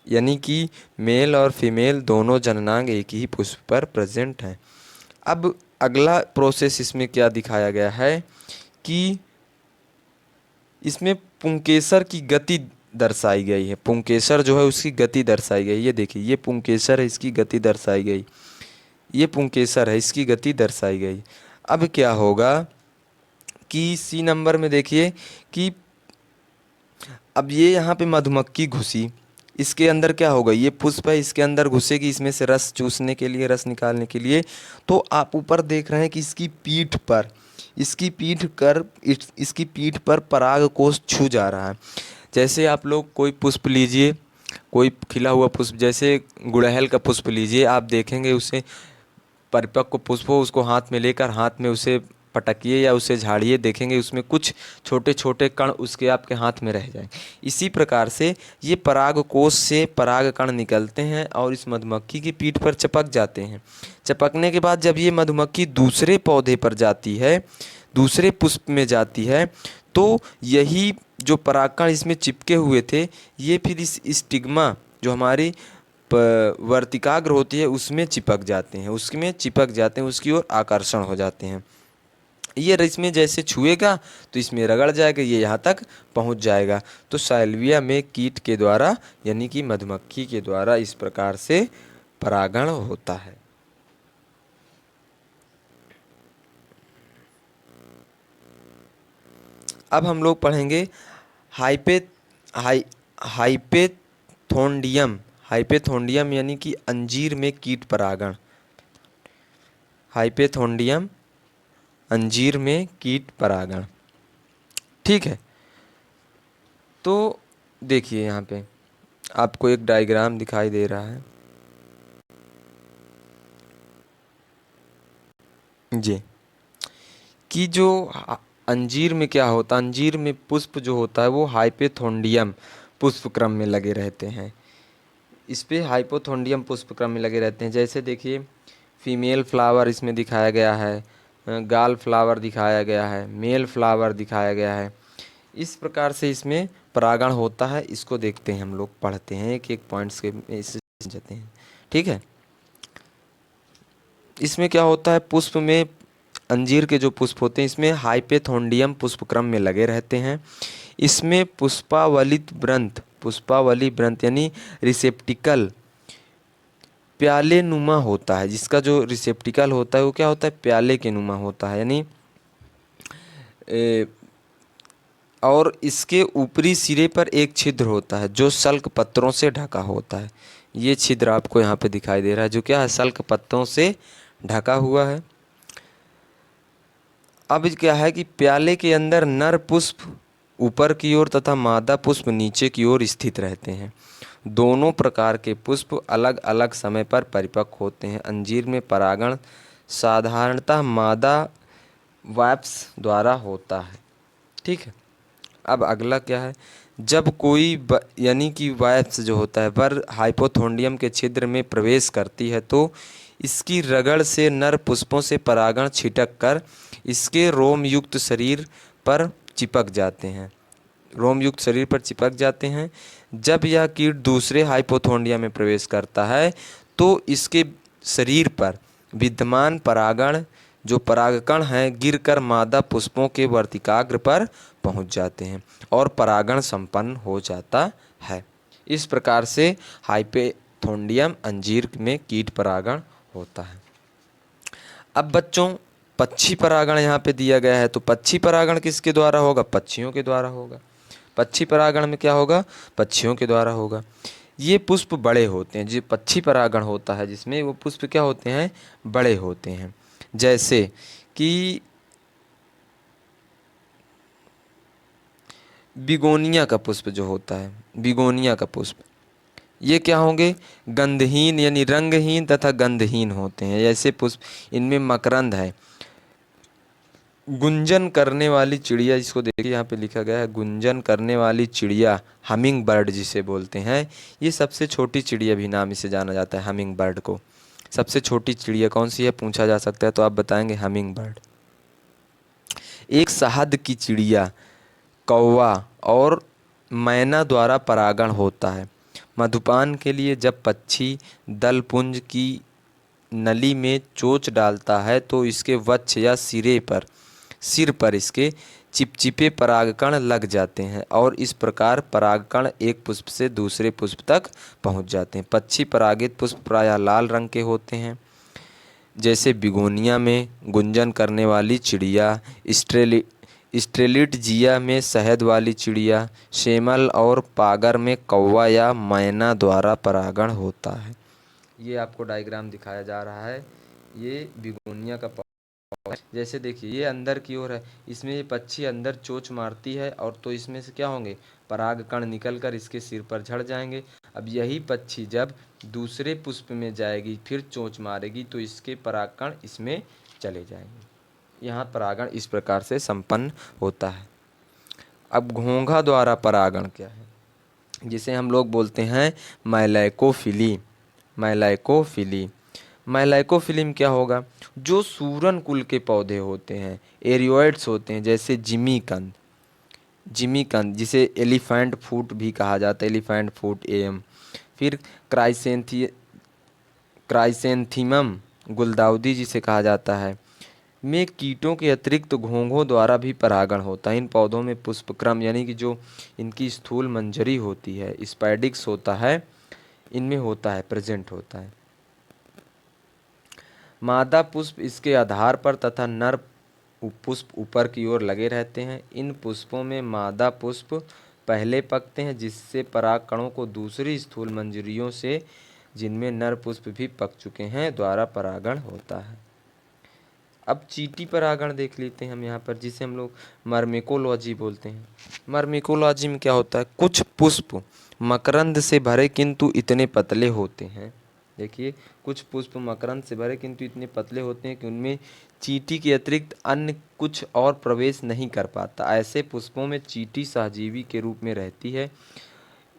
यानी कि मेल और फीमेल दोनों जननांग एक ही पुष्प पर प्रेजेंट हैं। अब अगला प्रोसेस इसमें क्या दिखाया गया है कि इसमें पुंकेसर की गति दर्शाई गई है, पुंकेसर जो है उसकी गति दर्शाई गई। ये देखिए ये पुंकेसर है, इसकी गति दर्शाई गई, ये पुंकेसर है, इसकी गति दर्शाई गई। अब क्या होगा कि सी नंबर में देखिए कि अब ये यहाँ पे मधुमक्खी घुसी, इसके अंदर क्या होगा, ये पुष्प है, इसके अंदर घुसेगी इसमें से रस चूसने के लिए, रस निकालने के लिए। तो आप ऊपर देख रहे हैं कि इसकी पीठ पर, इसकी पीठ पर पराग कोश छू जा रहा है। जैसे आप लोग कोई पुष्प लीजिए, कोई खिला हुआ पुष्प, जैसे गुड़हल का पुष्प लीजिए, आप देखेंगे उसे परिपक्व पुष्प हो, उसको हाथ में लेकर हाथ में उसे पटकिए या उसे झाड़िए, देखेंगे उसमें कुछ छोटे छोटे कण उसके आपके हाथ में रह जाएं। इसी प्रकार से ये पराग कोश से पराग कण निकलते हैं और इस मधुमक्खी की पीठ पर चिपक जाते हैं। चिपकने के बाद जब ये मधुमक्खी दूसरे पौधे पर जाती है, दूसरे पुष्प में जाती है, तो यही जो परागकण इसमें चिपके हुए थे ये फिर इस स्टिग्मा जो हमारी वर्तिकाग्र होती है उसमें चिपक जाते हैं, उसमें चिपक जाते हैं, उसकी ओर आकर्षण हो जाते हैं। ये इसमें जैसे छुएगा तो इसमें रगड़ जाएगा, ये यहाँ तक पहुँच जाएगा। तो साल्विया में कीट के द्वारा यानी कि मधुमक्खी के द्वारा इस प्रकार से परागण होता है। अब हम लोग पढ़ेंगे हाइपेथोंडियम। हाइपेथोंडियम यानी कि अंजीर में कीट परागण, हाइपेथोंडियम अंजीर में कीट परागण। ठीक है, तो देखिए यहाँ पे आपको एक डायग्राम दिखाई दे रहा है जी, कि जो अंजीर में क्या होता है, अंजीर में पुष्प जो होता है वो हाइपोथोंडियम पुष्प क्रम में लगे रहते हैं। इस पे हाइपोथोंडियम पुष्प क्रम में लगे रहते हैं। जैसे देखिए फीमेल फ्लावर इसमें दिखाया गया है, गाल फ्लावर दिखाया गया है, मेल फ्लावर दिखाया गया है। इस प्रकार से इसमें परागण होता है। इसको देखते हैं, हम लोग पढ़ते हैं एक एक पॉइंट्स के इसे समझते हैं। ठीक है, इसमें क्या होता है, पुष्प में अंजीर के जो पुष्प होते हैं इसमें हाइपोथोंडियम पुष्प क्रम में लगे रहते हैं। इसमें पुष्पावली ब्रंथ यानी रिसेप्टिकल प्याले नुमा होता है। जिसका जो रिसेप्टिकल होता है वो क्या होता है, प्याले के नुमा होता है। यानी ए, और इसके ऊपरी सिरे पर एक छिद्र होता है जो सल्क पत्रों से ढका होता है। ये छिद्र आपको यहाँ पे दिखाई दे रहा है जो क्या है, सल्क पत्रों से ढका हुआ है। अब क्या है कि प्याले के अंदर नर पुष्प ऊपर की ओर तथा मादा पुष्प नीचे की ओर स्थित रहते हैं। दोनों प्रकार के पुष्प अलग अलग समय पर परिपक्व होते हैं। अंजीर में परागण साधारणतः मादा वाइप्स द्वारा होता है। ठीक है, अब अगला क्या है, जब कोई यानी कि वाइप्स जो होता है वर हाइपोथोंडियम के छिद्र में प्रवेश करती है तो इसकी रगड़ से नर पुष्पों से परागण छिटक कर इसके रोम युक्त शरीर पर चिपक जाते हैं, रोम युक्त शरीर पर चिपक जाते हैं। जब यह कीट दूसरे हाइपोथोंडिया में प्रवेश करता है तो इसके शरीर पर विद्यमान परागण जो परागकण हैं गिरकर मादा पुष्पों के वर्तिकाग्र पर पहुंच जाते हैं और परागण संपन्न हो जाता है। इस प्रकार से हाइपोथोंडियम अंजीर में कीट परागण होता है। अब बच्चों पक्षी परागण यहाँ पे दिया गया है, तो पक्षी परागण किसके द्वारा होगा, पक्षियों के द्वारा होगा। पक्षी परागण में क्या होगा, पक्षियों के द्वारा होगा। ये पुष्प बड़े होते हैं, जो पक्षी परागण होता है जिसमें वो पुष्प क्या होते हैं, बड़े होते हैं। जैसे कि बिगोनिया का पुष्प जो होता है, बिगोनिया का पुष्प, ये क्या होंगे, गंधहीन यानी रंगहीन तथा गंधहीन होते हैं। ऐसे पुष्प इनमें मकरंद है। गुंजन करने वाली चिड़िया, जिसको देखिए यहाँ पे लिखा गया है गुंजन करने वाली चिड़िया, हमिंग बर्ड जिसे बोलते हैं। ये सबसे छोटी चिड़िया भी नाम इसे जाना जाता है, हमिंग बर्ड को। सबसे छोटी चिड़िया कौन सी है पूछा जा सकता है तो आप बताएंगे हमिंग बर्ड। एक शहद की चिड़िया, कौवा और मैना द्वारा परागण होता है। मधुपान के लिए जब पक्षी दलपुंज की नली में चोंच डालता है तो इसके वक्ष या सिर पर इसके चिपचिपे परागकण लग जाते हैं और इस प्रकार परागकण एक पुष्प से दूसरे पुष्प तक पहुंच जाते हैं। पक्षी परागित पुष्प प्रायः लाल रंग के होते हैं। जैसे बिगोनिया में गुंजन करने वाली चिड़िया, स्ट्रेलिटजिया में शहद वाली चिड़िया, शेमल और पागर में कौवा या मैना द्वारा परागण होता है। ये आपको डायग्राम दिखाया जा रहा है, ये बिगोनिया का पौधा है। जैसे देखिए ये अंदर की ओर है, इसमें ये पक्षी अंदर चोंच मारती है और तो इसमें से क्या होंगे, पराग कण निकल कर इसके सिर पर झड़ जाएंगे। अब यही पक्षी जब दूसरे पुष्प में जाएगी फिर चोंच मारेगी तो इसके पराग कण इसमें चले जाएंगे। यहाँ परागण इस प्रकार से संपन्न होता है। अब घोंघा द्वारा परागण क्या है, जिसे हम लोग बोलते हैं मैलाइकोफिली। मैलाइकोफिली, मैलाइकोफिली में क्या होगा, जो सूरन कुल के पौधे होते हैं, एरियोइड्स होते हैं, जैसे जिमीकंद जिसे एलिफेंट फूट भी कहा जाता है, एलिफेंट फूट एम। फिर क्राइसेंथीमम गुलदाउदी जिसे कहा जाता है, में कीटों के अतिरिक्त घोंघों द्वारा भी परागण होता है। इन पौधों में पुष्पक्रम यानी कि जो इनकी स्थूल मंजरी होती है, स्पाइडिक्स होता है, इनमें होता है, प्रेजेंट होता है। मादा पुष्प इसके आधार पर तथा नर पुष्प ऊपर की ओर लगे रहते हैं। इन पुष्पों में मादा पुष्प पहले पकते हैं जिससे पराग कणों को दूसरी स्थूल मंजरियों से, जिनमें नर पुष्प भी पक चुके हैं, द्वारा परागण होता है। अब चीटी परागण देख लेते हैं हम यहाँ पर, जिसे हम लोग मर्मेकोलॉजी बोलते हैं। मर्मेकोलॉजी में क्या होता है, कुछ पुष्प मकरंद से भरे किंतु इतने पतले होते हैं। देखिए, कुछ पुष्प मकरंद से भरे किंतु इतने पतले होते हैं कि उनमें चींटी के अतिरिक्त अन्य कुछ और प्रवेश नहीं कर पाता। ऐसे पुष्पों में चींटी सहजीवी के रूप में रहती है।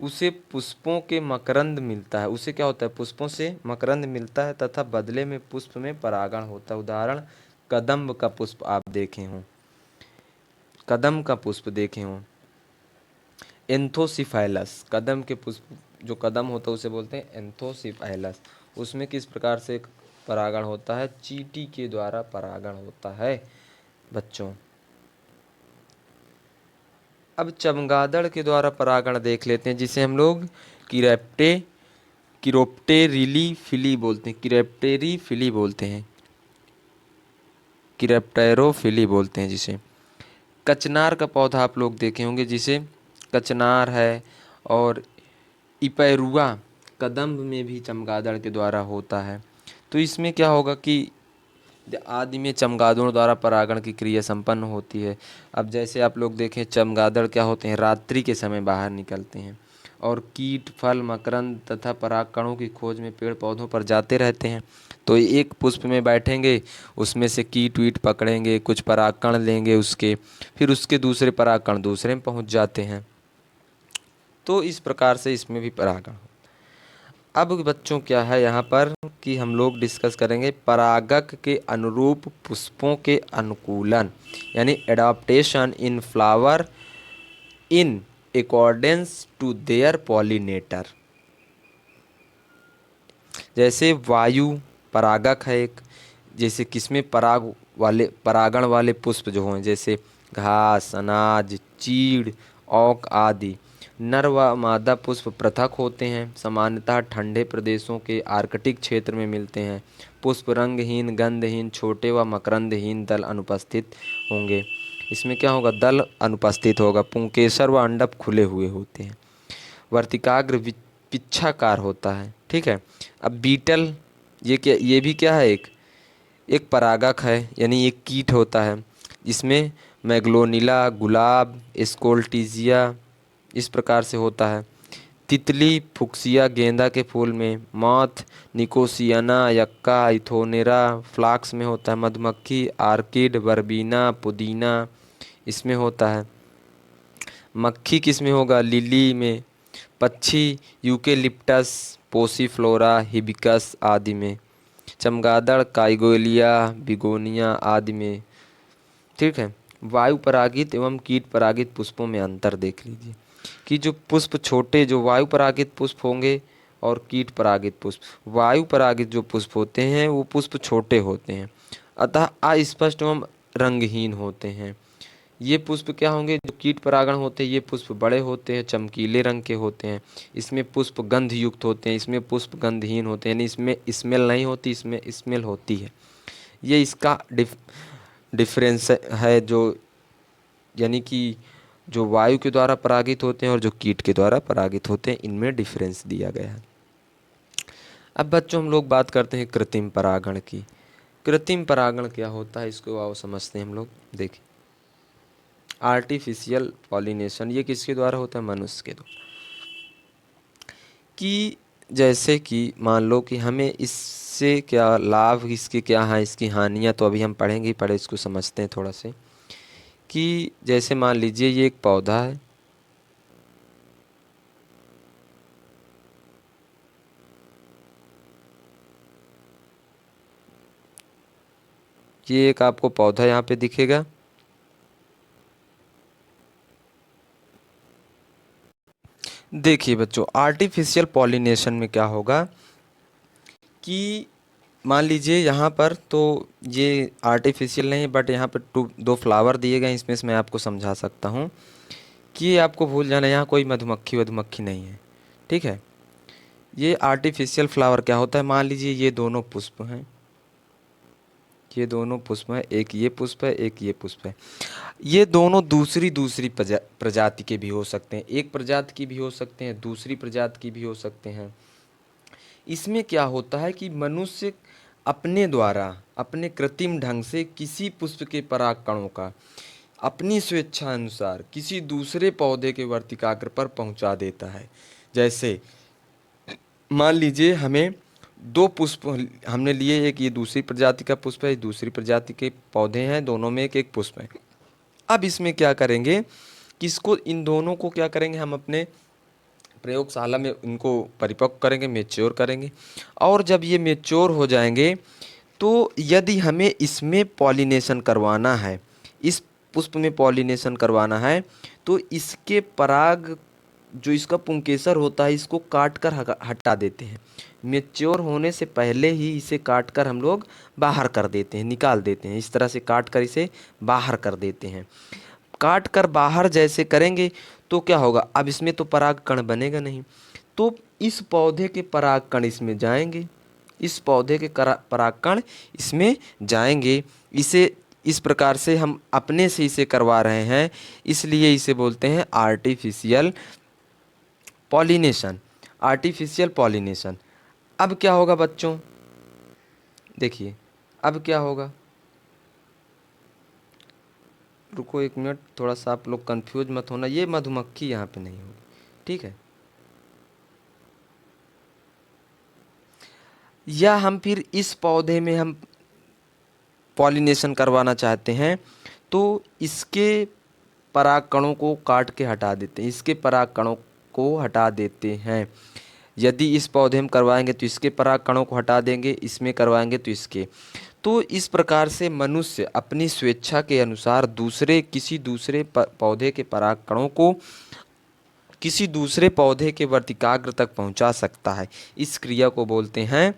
उसे पुष्पों के मकरंद मिलता है, उसे क्या होता है, पुष्पों से मकरंद मिलता है तथा बदले में पुष्प में परागण होता है। उदाहरण, कदम्ब का पुष्प आप देखे हों, कदम का पुष्प देखे हों। एंथोसिफाइलस, कदम के पुष्प, जो कदम होता है उसे बोलते हैं एंथोसिफाइलस। उसमें किस प्रकार से परागण होता है, चींटी के द्वारा परागण होता है बच्चों। अब चमगादड़ के द्वारा परागण देख लेते हैं, जिसे हम लोग किरोप्टेरिली बोलते हैं, किरेप्टेरीफिली बोलते हैं, किरेप्टेरोफिली बोलते हैं जिसे। कचनार का पौधा आप लोग देखे होंगे, जिसे कचनार है। और इपैरुआ कदम्ब में भी चमगादड़ के द्वारा होता है। तो इसमें क्या होगा कि आदि में चमगादड़ों द्वारा परागण की क्रिया संपन्न होती है। अब जैसे आप लोग देखें, चमगादड़ क्या होते हैं, रात्रि के समय बाहर निकलते हैं और कीट, फल, मकरंद तथा परागकणों की खोज में पेड़ पौधों पर जाते रहते हैं। तो एक पुष्प में बैठेंगे, उसमें से कीट वीट पकड़ेंगे, कुछ परागकण लेंगे उसके, फिर उसके दूसरे परागकण दूसरे में पहुंच जाते हैं। तो इस प्रकार से इसमें भी परागण। अब बच्चों क्या है यहाँ पर कि हम लोग डिस्कस करेंगे परागक के अनुरूप पुष्पों के अनुकूलन, यानी adaptation in flower in accordance to their pollinator. जैसे वायु परागक है एक, जैसे किसमें परागण वाले पुष्प जो हों, जैसे घास, अनाज, चीड़, औक आदि। नर व मादा पुष्प पृथक होते हैं, सामान्यतः ठंडे प्रदेशों के आर्कटिक क्षेत्र में मिलते हैं। पुष्प रंगहीन, गंधहीन, छोटे व मकरंदहीन, दल अनुपस्थित होंगे। इसमें क्या होगा, दल अनुपस्थित होगा। पुंकेसर व अंडप खुले हुए होते हैं। वर्तिकाग्र पिच्छाकार होता है, ठीक है। अब बीटल, ये क्या, ये भी क्या है, एक एक परागक है, यानी एक कीट होता है। इसमें मैग्लोनिला, गुलाब, स्कोल्टिजिया इस प्रकार से होता है। तितली, फुक्सिया गेंदा के फूल में। मॉथ, निकोसियाना, यक्का, इथोनेरा फ्लाक्स में होता है। मधुमक्खी, आर्किड, बर्बीना, पुदीना इसमें होता है। मक्खी किस में होगा, लिली में। पक्षी, यूकेलिप्टस, पोसीफ्लोरा, हिबिस्कस आदि में। चमगादड़, काइगोलिया, बिगोनिया आदि में, ठीक है। वायु परागित एवं कीट परागित पुष्पों में अंतर देख लीजिए कि जो पुष्प छोटे, जो वायु परागित पुष्प होंगे और कीट परागित पुष्प, वायु परागित जो पुष्प होते हैं वो पुष्प छोटे होते हैं, अतः अस्पष्ट एवं रंगहीन होते हैं। ये पुष्प क्या होंगे, जो कीट परागण होते हैं, ये पुष्प बड़े होते हैं, चमकीले रंग के होते हैं। इसमें पुष्प गंध युक्त होते हैं, इसमें पुष्प गंधहीन होते हैं, यानी इसमें स्मेल नहीं होती, इसमें स्मेल होती है। ये इसका डिफरेंस है, जो यानी कि जो वायु के द्वारा परागित होते हैं और जो कीट के द्वारा परागित होते हैं, इनमें डिफरेंस दिया गया है। अब बच्चों हम लोग बात करते हैं कृत्रिम परागण की। कृत्रिम परागण क्या होता है, इसको आओ समझते हैं हम लोग। देखिए, आर्टिफिशियल पॉलिनेशन ये किसके द्वारा होता है, मनुष्य के द्वारा। कि जैसे कि मान लो कि हमें इससे क्या लाभ, इसके क्या हैं, इसकी हानियाँ तो अभी हम पढ़ेंगे ही, पढ़े इसको समझते हैं थोड़ा से। कि जैसे मान लीजिए ये एक पौधा है, ये एक आपको पौधा यहाँ पे दिखेगा। देखिए बच्चों, आर्टिफिशियल पॉलिनेशन में क्या होगा कि मान लीजिए यहाँ पर तो ये आर्टिफिशियल नहीं, बट यहाँ पर दो फ्लावर दिए गए, इसमें से मैं आपको समझा सकता हूँ कि ये आपको भूल जाना, यहाँ कोई मधुमक्खी वधुमक्खी नहीं है, ठीक है। ये आर्टिफिशियल फ्लावर क्या होता है, मान लीजिए ये दोनों पुष्प हैं, ये दोनों पुष्प हैं, एक ये पुष्प है, एक ये पुष्प है। ये दोनों दूसरी दूसरी प्रजाति के भी हो सकते हैं, एक प्रजाति की भी हो सकते हैं, दूसरी प्रजाति की भी हो सकते हैं। इसमें क्या होता है कि मनुष्य अपने द्वारा अपने कृत्रिम ढंग से किसी पुष्प के पराग कणों का अपनी स्वेच्छा अनुसार किसी दूसरे पौधे के वर्तिकाग्र पर पहुंचा देता है। जैसे मान लीजिए हमें दो पुष्प हमने लिए, एक ये दूसरी प्रजाति का पुष्प है, दूसरी प्रजाति के पौधे हैं, दोनों में एक एक पुष्प है। अब इसमें क्या करेंगे कि इसको इन दोनों को क्या करेंगे, हम अपने प्रयोगशाला में इनको परिपक्व करेंगे, मेच्योर करेंगे। और जब ये मेच्योर हो जाएंगे तो यदि हमें इसमें पॉलिनेशन करवाना है, इस पुष्प में पॉलिनेशन करवाना है, तो इसके पराग जो इसका पुंकेसर होता है इसको काट कर हटा देते हैं। मेच्योर होने से पहले ही इसे काट कर हम लोग बाहर कर देते हैं, निकाल देते हैं। इस तरह से काट कर इसे बाहर कर देते हैं। काट कर बाहर जैसे करेंगे तो क्या होगा, अब इसमें तो पराग कण बनेगा नहीं, तो इस पौधे के पराग कण इसमें जाएंगे, इस पौधे के पराग कण इसमें जाएंगे। इसे इस प्रकार से हम अपने से इसे करवा रहे हैं, इसलिए इसे बोलते हैं आर्टिफिशियल पॉलिनेशन। Artificial pollination. अब क्या होगा बच्चों, देखिए अब क्या होगा, रुको एक मिनट, थोड़ा सा आप लोग कंफ्यूज मत होना, ये मधुमक्खी यहाँ पे नहीं होगी, ठीक है। या हम फिर इस पौधे में हम पॉलिनेशन करवाना चाहते हैं तो इसके पराग कणों को काट के हटा देते हैं, इसके पराग कणों को हटा देते हैं। यदि इस पौधे में करवाएंगे तो इसके पराग कणों को हटा देंगे, इसमें करवाएंगे तो इसके। तो इस प्रकार से मनुष्य अपनी स्वेच्छा के अनुसार किसी दूसरे पौधे के पराग कणों को किसी दूसरे पौधे के वर्तिकाग्र तक पहुंचा सकता है। इस क्रिया को बोलते हैं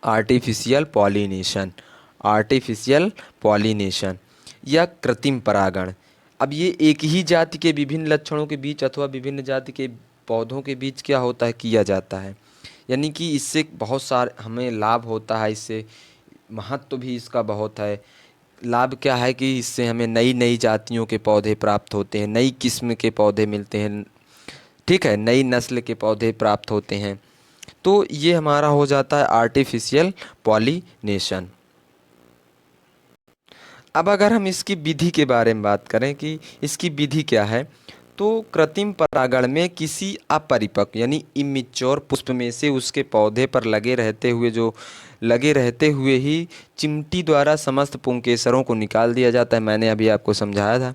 आर्टिफिशियल पॉलिनेशन। आर्टिफिशियल पॉलिनेशन या कृत्रिम परागण। अब ये एक ही जाति के विभिन्न लक्षणों के बीच अथवा विभिन्न जाति के पौधों के बीच क्या होता है, किया जाता है। यानी कि इससे बहुत सारे हमें लाभ होता है, इससे महत्व भी इसका बहुत है। लाभ क्या है कि इससे हमें नई नई जातियों के पौधे प्राप्त होते हैं, नई किस्म के पौधे मिलते हैं, ठीक है, नई नस्ल के पौधे प्राप्त होते हैं। तो ये हमारा हो जाता है आर्टिफिशियल पॉलिनेशन। अब अगर हम इसकी विधि के बारे में बात करें कि इसकी विधि क्या है, तो कृत्रिम परागण में किसी अपरिपक्व यानी इमेच्योर पुष्प में से उसके पौधे पर लगे रहते हुए ही चिमटी द्वारा समस्त पुंकेसरों को निकाल दिया जाता है। मैंने अभी आपको समझाया था।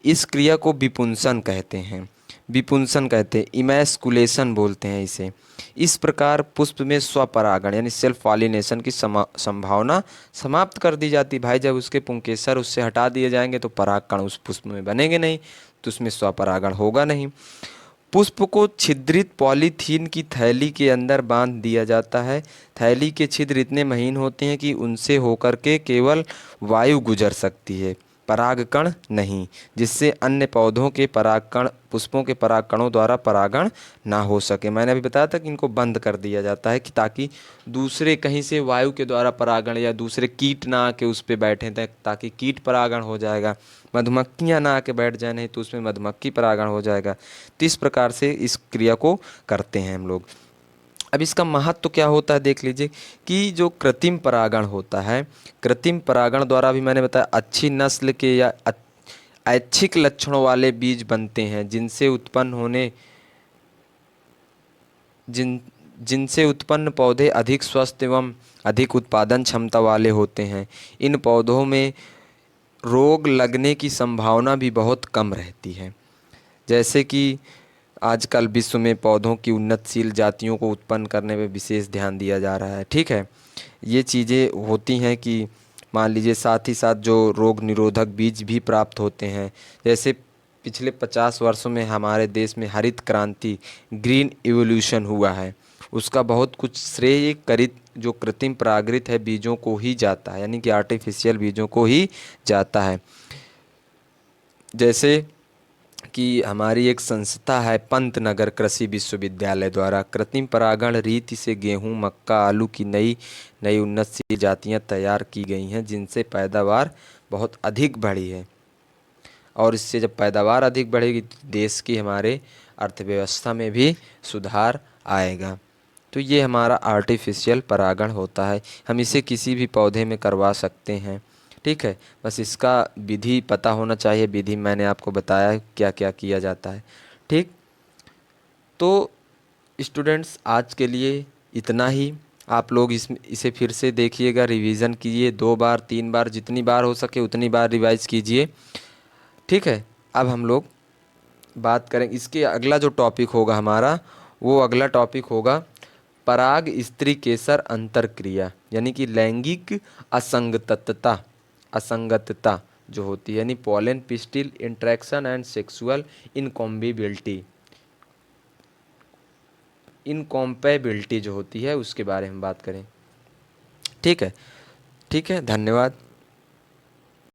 इस क्रिया को विपुंसन कहते हैं, विपुंसन कहते हैं, इमैस्कुलेशन बोलते हैं इसे। इस प्रकार पुष्प में स्वपरागण यानी सेल्फ पॉलिनेशन की संभावना समाप्त कर दी जाती। भाई जब उसके पुंकेसर उससे हटा दिए जाएंगे तो परागकण उस पुष्प में बनेंगे नहीं, तो उसमें स्वपरागण होगा नहीं। पुष्प को छिद्रित पॉलीथीन की थैली के अंदर बांध दिया जाता है। थैली के छिद्र इतने महीन होते हैं कि उनसे होकर के केवल वायु गुजर सकती है, परागकण नहीं, जिससे अन्य पौधों के परागकण पुष्पों के परागकणों द्वारा परागण ना हो सके। मैंने अभी बताया था कि इनको बंद कर दिया जाता है कि ताकि दूसरे कहीं से वायु के द्वारा परागण या दूसरे कीट ना आके उस पर बैठें, ताकि कीट परागण हो जाएगा। मधुमक्खियाँ ना आके बैठ जाए, नहीं तो उसमें मधुमक्खी परागण हो जाएगा। तो इस प्रकार से इस क्रिया को करते हैं हम लोग। अब इसका महत्व तो क्या होता है देख लीजिए कि जो कृत्रिम परागण होता है, कृत्रिम परागण द्वारा भी मैंने बताया अच्छी नस्ल के या ऐच्छिक लक्षणों वाले बीज बनते हैं, जिनसे उत्पन्न पौधे अधिक स्वस्थ एवं अधिक उत्पादन क्षमता वाले होते हैं। इन पौधों में रोग लगने की संभावना भी बहुत कम रहती है। जैसे कि आजकल विश्व में पौधों की उन्नतशील जातियों को उत्पन्न करने में विशेष ध्यान दिया जा रहा है, ठीक है। ये चीज़ें होती हैं कि मान लीजिए साथ ही साथ जो रोग निरोधक बीज भी प्राप्त होते हैं। जैसे पिछले 50 वर्षों में हमारे देश में हरित क्रांति ग्रीन इवोल्यूशन हुआ है, उसका बहुत कुछ श्रेय जो कृत्रिम परागृत है बीजों को ही जाता है, यानी कि आर्टिफिशियल बीजों को ही जाता है। जैसे कि हमारी एक संस्था है पंतनगर कृषि विश्वविद्यालय द्वारा कृत्रिम परागण रीति से गेहूं, मक्का, आलू की नई नई उन्नतशील जातियां तैयार की गई हैं, जिनसे पैदावार बहुत अधिक बढ़ी है। और इससे जब पैदावार अधिक बढ़ेगी तो देश की हमारे अर्थव्यवस्था में भी सुधार आएगा। तो ये हमारा आर्टिफिशियल परागण होता है। हम इसे किसी भी पौधे में करवा सकते हैं। ठीक है, बस इसका विधि पता होना चाहिए। विधि मैंने आपको बताया है क्या क्या किया जाता है। ठीक, तो स्टूडेंट्स आज के लिए इतना ही। आप लोग इसे फिर से देखिएगा, रिवीजन कीजिए, 2 बार 3 बार जितनी बार हो सके उतनी बार रिवाइज कीजिए। ठीक है, अब हम लोग बात करें इसके अगला जो टॉपिक होगा हमारा, वो अगला टॉपिक होगा पराग स्त्री केसर अंतरक्रिया, यानी कि लैंगिक असंगतता। असंगतता जो होती है, यानी pollen pistil interaction and sexual incompatibility, incompatibility जो होती है उसके बारे में बात करें। ठीक है, ठीक है, धन्यवाद।